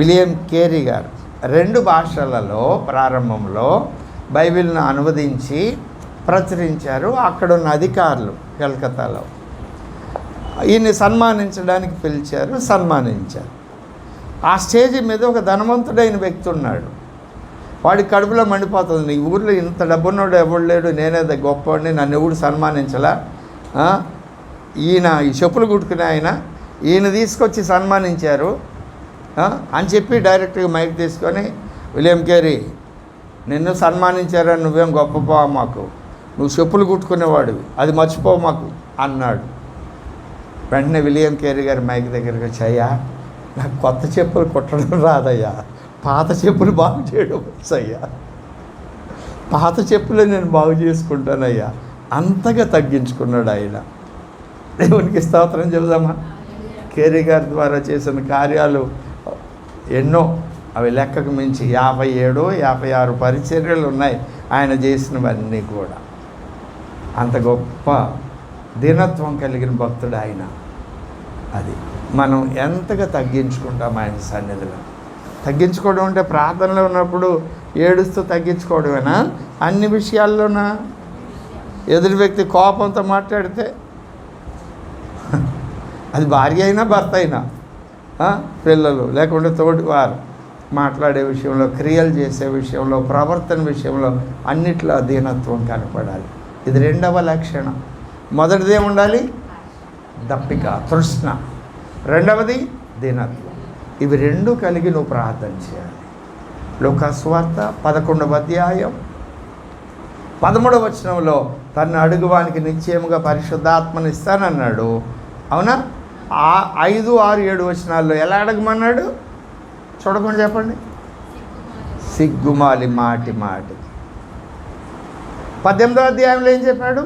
విలియం కేరీ గారు 2 భాషలలో ప్రారంభంలో బైబిల్ను అనువదించి ప్రచురించారు. అక్కడున్న అధికారులు కలకత్తాలో ఈయన్ని సన్మానించడానికి పిలిచారు, సన్మానించారు. ఆ స్టేజ్ మీద ఒక ధనవంతుడైన వ్యక్తి ఉన్నాడు. వాడి కడుపులో మండిపోతుంది, నీ ఊళ్ళో ఇంత డబ్బున్నోడు ఎవడు లేడు, నేనే గొప్పవాడిని, నన్ను ఎవడు సన్మానించలా, ఈయన ఈ చెప్పులు కుట్టుకునే ఈయన తీసుకొచ్చి సన్మానించారు అని చెప్పి డైరెక్ట్గా మైక్ తీసుకొని, విలియం కేరీ నిన్ను సన్మానించారని నువ్వేం గొప్ప మాకు, నువ్వు చెప్పులు కుట్టుకునేవాడివి, అది మర్చిపో మాకు అన్నాడు. వెంటనే విలియం కేరీ గారి మైక్ దగ్గరికి వచ్చి, అయ్యా నాకు కొత్త చెప్పులు కుట్టడం రాదయ్యా, పాత చెప్పులు బాగు చేయడం వచ్చయ్యా, పాత చెప్పులే నేను బాగు చేసుకుంటానయ్యా, అంతగా తగ్గించుకున్నాడు ఆయన. దేవునికి స్తోత్రం చెబుదామా. కేరీ గారి ద్వారా చేసిన కార్యాలు ఎన్నో, అవి లెక్కకు మించి 57, 56 పరిచర్యలు ఉన్నాయి ఆయన చేసినవన్నీ కూడా. అంత గొప్ప దీనత్వం కలిగిన భక్తుడు ఆయన. అది మనం ఎంతగా తగ్గించుకుంటాం ఆయన సన్నిధిలో. తగ్గించుకోవడం అంటే ప్రార్థనలో ఉన్నప్పుడు ఏడుస్తూ తగ్గించుకోవడమేనా? అన్ని విషయాల్లోనా? ఎదుటి వ్యక్తి కోపంతో మాట్లాడితే, అది భార్య అయినా భర్త అయినా, పిల్లలు లేకుంటే తోటివారు మాట్లాడే విషయంలో, క్రియలు చేసే విషయంలో, ప్రవర్తన విషయంలో అన్నిట్లో దీనత్వం కనపడాలి. ఇది రెండవ లక్షణం. మొదటిది ఏముండాలి? దప్పిక, తృష్ణ. రెండవది దీనత్వం. ఇవి రెండు కలిగి నువ్వు ప్రార్థన చేయాలి. లూకాసు సువార్త 11వ అధ్యాయం 13వ వచనంలో తను అడుగువానికి నిశ్చయముగా పరిశుద్ధాత్మను ఇస్తానన్నాడు. అవునా? 5, 6, 7 వచనాల్లో ఎలా అడగమన్నాడు చూడకుండా చెప్పండి. సిగ్గుమాలి మాటికి. 18వ అధ్యాయంలో ఏం చెప్పాడు?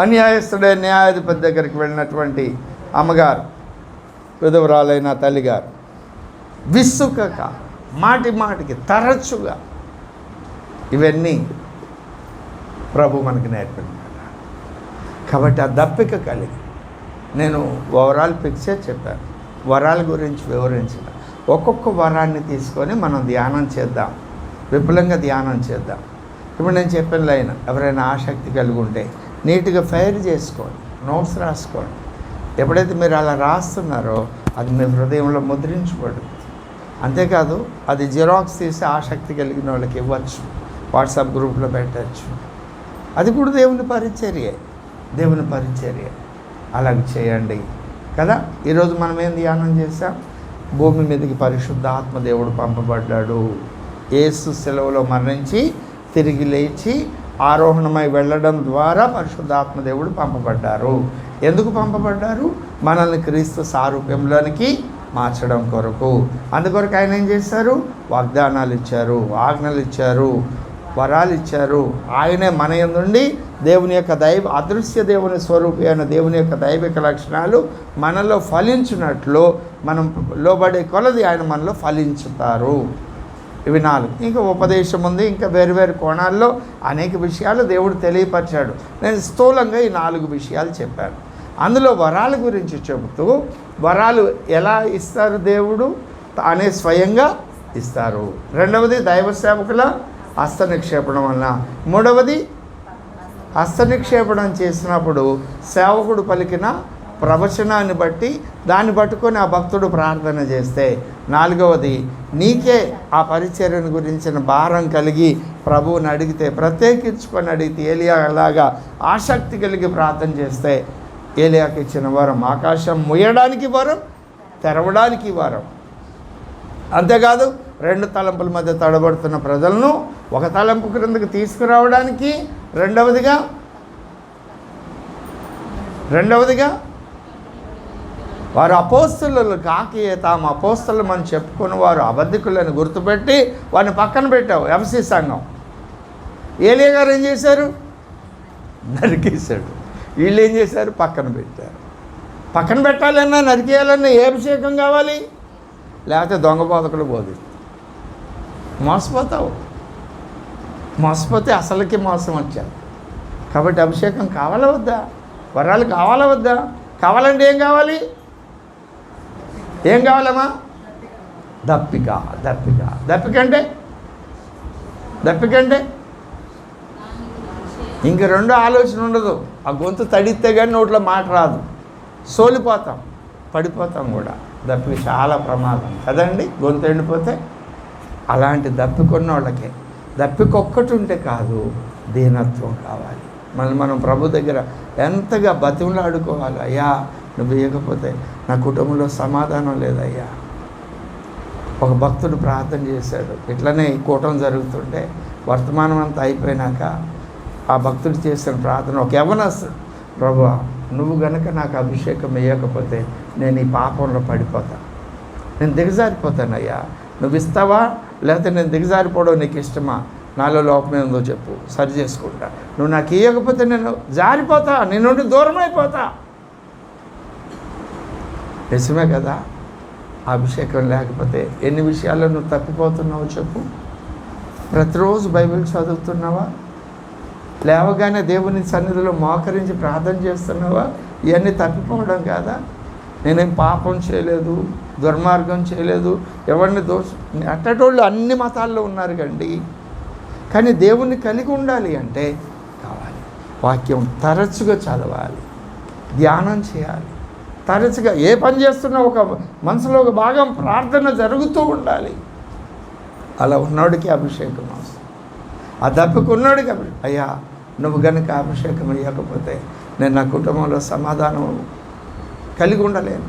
అన్యాయస్తుడే న్యాయాధిపతి దగ్గరికి వెళ్ళినటువంటి అమ్మగారు, విధవరాలైన తల్లిగారు, విసుకక మాటికి తరచుగా, ఇవన్నీ ప్రభు మనకి నేర్పినాడు. కాబట్టి ఆ దప్పిక కలిగి, నేను ఓవరాల్ పిక్చర్ చెప్పాను, వరాల గురించి వివరించిన. ఒక్కొక్క వరాన్ని తీసుకొని మనం ధ్యానం చేద్దాం, విపులంగా ధ్యానం చేద్దాం. ఇప్పుడు నేను చెప్పిన లైన్ ఎవరైనా ఆసక్తి కలిగి ఉంటే నీట్గా ఫైర్ చేసుకోండి, నోట్స్ రాసుకోండి. ఎప్పుడైతే మీరు అలా రాస్తున్నారో అది మీ హృదయంలో ముద్రించబడుతుంది. అంతేకాదు అది జిరాక్స్ తీసి ఆసక్తి కలిగిన వాళ్ళకి ఇవ్వచ్చు, వాట్సాప్ గ్రూప్లో పెట్టచ్చు. అది కూడా దేవుని పరిచర్య. అలాగే చేయండి కదా. ఈరోజు మనం ఏం ధ్యానం చేసాం? భూమి మీదకి పరిశుద్ధాత్మ దేవుడు పంపబడ్డాడు. యేసు సెలవులో మరణించి తిరిగి లేచి ఆరోహణమై వెళ్ళడం ద్వారా పరిశుద్ధాత్మ దేవుడు పంపబడ్డారు. ఎందుకు పంపబడ్డారు? మనల్ని క్రీస్తు సారూప్యంలోనికి మార్చడం కొరకు. అందుకొరకు ఆయన ఏం చేశారు? వాగ్దానాలు ఇచ్చారు, ఆజ్ఞలు ఇచ్చారు, వరాలు ఇచ్చారు. ఆయనే మన యందుండి దేవుని యొక్క అదృశ్య దేవుని స్వరూపి అయిన దేవుని యొక్క దైవిక లక్షణాలు మనలో ఫలించినట్లు మనం లోబడే కొలది ఆయన మనలో ఫలించుతారు. ఇవి 4. ఇంకా ఉపదేశం ఉంది, ఇంకా వేరు కోణాల్లో అనేక విషయాలు దేవుడు తెలియపరిచాడు. నేను స్థూలంగా ఈ 4 విషయాలు చెప్పాను. అందులో వరాల గురించి చెబుతూ, వరాలు ఎలా ఇస్తారు దేవుడు అనే స్వయంగా ఇస్తారు. రెండవది దైవ సేవకుల హస్త నిక్షేపణం వలన. మూడవది హస్త నిక్షేపణం చేసినప్పుడు సేవకుడు పలికిన ప్రవచనాన్ని బట్టి దాన్ని పట్టుకొని ఆ భక్తుడు ప్రార్థన చేస్తే. నాలుగవది నీకే ఆ పరిచర్యను గురించిన భారం కలిగి ప్రభువుని అడిగితే, ప్రత్యేకించుకొని అడిగితే, ఏలియా అలాగా ఆసక్తి కలిగి ప్రార్థన చేస్తే ఏలియాకి ఇచ్చిన వరం ఆకాశం ముయ్యడానికి వరం, తెరవడానికి వరం. అంతేకాదు 2 తలంపుల మధ్య తడబడుతున్న ప్రజలను ఒక తలంపు క్రిందకు తీసుకురావడానికి, రెండవదిగా వారు అపోస్తలు కాకి తాము అపోస్తలు అని చెప్పుకుని వారు అబద్ధికులను గుర్తుపెట్టి వారిని పక్కన పెట్టావు ఎఫ్సీ సంఘం. ఏలియా గారు ఏం చేశారు? నరికేశాడు. వీళ్ళు ఏం చేశారు? పక్కన పెట్టారు. పక్కన పెట్టాలన్నా నరికేయాలన్నా ఏ అభిషేకం కావాలి? లేకపోతే దొంగ బోధకులు బోధిస్తారు. మోసపోతే అసలుకి మోసం వచ్చారు. కాబట్టి అభిషేకం కావాలా వద్దా? వరాలు కావాలా వద్దా? కావాలంటే ఏం కావాలి? ఏం కావాలమ్మా? దప్పిక అంటే ఇంక రెండో ఆలోచన ఉండదు. ఆ గొంతు తడిస్తే కానీ నోట్లో మాట రాదు, సోలిపోతాం, పడిపోతాం కూడా. దప్పిక చాలా ప్రమాదం కదండి, గొంతు ఎండిపోతే. అలాంటి దప్పికొన్న వాళ్ళకే, దప్పికొక్కటి ఉంటే కాదు, దీనత్వం కావాలి. మనం ప్రభు దగ్గర ఎంతగా బతిమలాడుకోవాలి. అయ్యా నువ్వు ఇవ్వకపోతే నా కుటుంబంలో సమాధానం లేదయ్యా. ఒక భక్తుడు ప్రార్థన చేశాడు. ఇట్లనే ఈ కూటమి జరుగుతుంటే వర్తమానం అంతా అయిపోయినాక ఆ భక్తుడు చేసిన ప్రార్థన, ఒక యవ్వనస్తుడు, ప్రభువా నువ్వు గనక నాకు అభిషేకం వేయకపోతే నేను ఈ పాపంలో పడిపోతాను, నేను దిగజారిపోతానయ్యా. నువ్వు ఇస్తావా లేకపోతే నేను దిగజారిపోవడం నీకు ఇష్టమా? నాలో లోపం ఏందో చెప్పు, సరి చేసుకుంటా. నువ్వు నాకు ఇవ్వకపోతే నేను జారిపోతా, నీ నుండి దూరం అయిపోతా. నిజమే కదా? అభిషేకం లేకపోతే ఎన్ని విషయాల్లో నువ్వు తప్పిపోతున్నావో చెప్పు. ప్రతిరోజు బైబిల్ చదువుతున్నావా? లేవగానే దేవుని సన్నిధిలో మోకరించి ప్రార్థన చేస్తున్నావా? ఇవన్నీ తప్పిపోవడం కాదా? నేనేం పాపం చేయలేదు, దుర్మార్గం చేయలేదు, ఎవరిని అట్టటోళ్ళు అన్ని మతాల్లో ఉన్నారు కండి. కానీ దేవుణ్ణి కలిగి ఉండాలి అంటే కావాలి, వాక్యం తరచుగా చదవాలి, ధ్యానం చేయాలి. తరచుగా ఏ పని చేస్తున్నా ఒక మనసులో ఒక భాగం ప్రార్థన జరుగుతూ ఉండాలి. అలా ఉన్నోడికి అభిషేకం అవసరం. ఆ దప్పుకున్నోడికి అయ్యా నువ్వు కనుక అభిషేకం ఇవ్వకపోతే నేను నా కుటుంబంలో సమాధానం కలిగి ఉండలేను,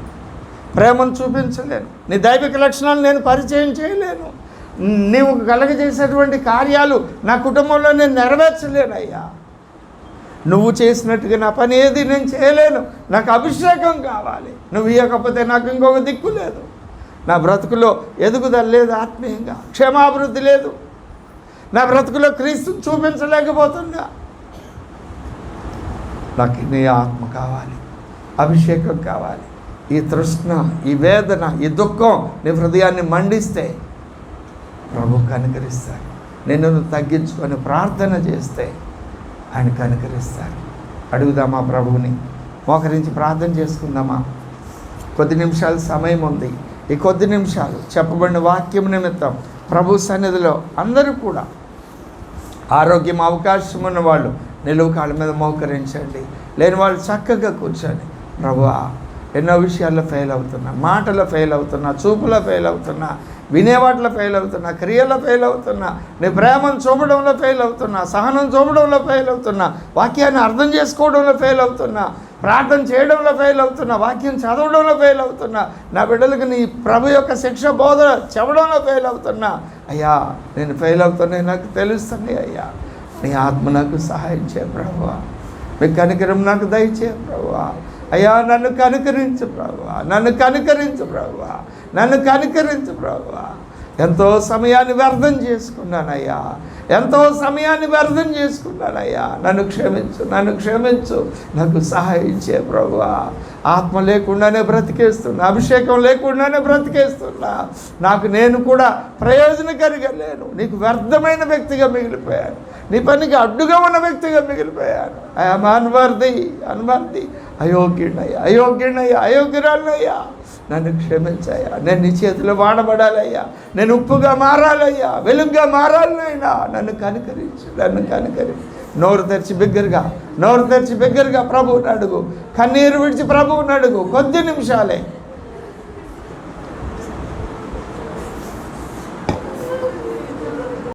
ప్రేమను చూపించలేను, నీ దైవిక లక్షణాలు నేను పరిచయం చేయలేను, నీవు కలగజేసేటువంటి కార్యాలు నా కుటుంబంలో నేను నెరవేర్చలేను. అయ్యా నువ్వు చేసినట్టుగా నా పని ఏది నేను చేయలేను, నాకు అభిషేకం కావాలి. నువ్వు ఇవ్వకపోతే నాకు ఇంకొక దిక్కు లేదు. నా బ్రతుకులో ఎదుగుదల లేదు, ఆత్మీయంగా క్షేమాభివృద్ధి లేదు, నా బ్రతుకులో క్రీస్తుని చూపించలేకపోతున్నా. నాకు నీ ఆత్మ కావాలి, అభిషేకం కావాలి. ఈ తృష్ణ, ఈ వేదన, ఈ దుఃఖం నీ హృదయాన్ని మండిస్తే ప్రభు కనికరిస్తాడు. నిన్ను తగ్గించుకొని ప్రార్థన చేస్తే ఆయన కనికరిస్తాడు. అడుగుదామా ప్రభువుని, మోకరించి ప్రార్థన చేసుకుందామా? కొద్ది నిమిషాలు సమయం ఉంది. ఈ కొద్ది నిమిషాలు చెప్పబడిన వాక్యం నిమిత్తం ప్రభు సన్నిధిలో అందరూ కూడా ఆరోగ్యం అవకాశం ఉన్న వాళ్ళు నిలువు కాళ్ళ మీద మోకరించండి, లేని వాళ్ళు చక్కగా కూర్చోండి. ప్రభువా ఎన్నో విషయాల్లో ఫెయిల్ అవుతున్నా, మాటలో ఫెయిల్ అవుతున్నా, చూపులో ఫెయిల్ అవుతున్నా, వినేవాటిలో ఫెయిల్ అవుతున్నా, క్రియలో ఫెయిల్ అవుతున్నా, నీ ప్రేమను చూపడంలో ఫెయిల్ అవుతున్నా, సహనం చూపడంలో ఫెయిల్ అవుతున్నా, వాక్యాన్ని అర్థం చేసుకోవడంలో ఫెయిల్ అవుతున్నా, ప్రార్థన చేయడంలో ఫెయిల్ అవుతున్నా, వాక్యం చదవడంలో ఫెయిల్ అవుతున్నా, నా బిడ్డలకు నీ ప్రభు యొక్క శిక్ష బోధ చెప్పడంలో ఫెయిల్ అవుతున్నా. అయ్యా నేను ఫెయిల్ అవుతున్నాయి, నాకు తెలుస్తుంది. అయ్యా నీ ఆత్మ నాకు సహాయం చేయ ప్రభువా, మీ కనికరం నాకు దయచే ప్రభువా. అయ్యా నన్ను కనికరించు ప్రభువా, నన్ను కనికరించు ప్రభువా, నన్ను కనికరించు ప్రభువా. ఎంతో సమయాన్ని వ్యర్థం చేసుకున్నానయ్యా, ఎంతో సమయాన్ని వ్యర్థం చేసుకున్నానయ్యా. నన్ను క్షమించు, నన్ను క్షమించు, నాకు సహాయం చేయ ప్రభువా. ఆత్మ లేకుండానే బ్రతికేస్తున్నా, అభిషేకం లేకుండానే బ్రతికేస్తున్నా. నాకు నేను కూడా ప్రయోజనకరిగా లేను, నీకు వ్యర్థమైన వ్యక్తిగా మిగిలిపోయాను, నీ పనికి అడ్డుగా ఉన్న వ్యక్తిగా మిగిలిపోయాను. I'm unworthy, అయోగ్యుడయ్యా, అయోగ్యురాలయ్యా. నన్ను క్షమించయ్యా, నేను నీ చేతిలో వాడబడాలయ్యా, నేను ఉప్పుగా మారాలయ్యా, వెలుగుగా మారాలనైనా. నన్ను కనికరించు, నన్ను కనికరించు. నోరు తెరిచి బిగ్గరగా ప్రభువుని అడుగు, కన్నీరు విడిచి ప్రభువుని అడుగు. కొద్ది నిమిషాలే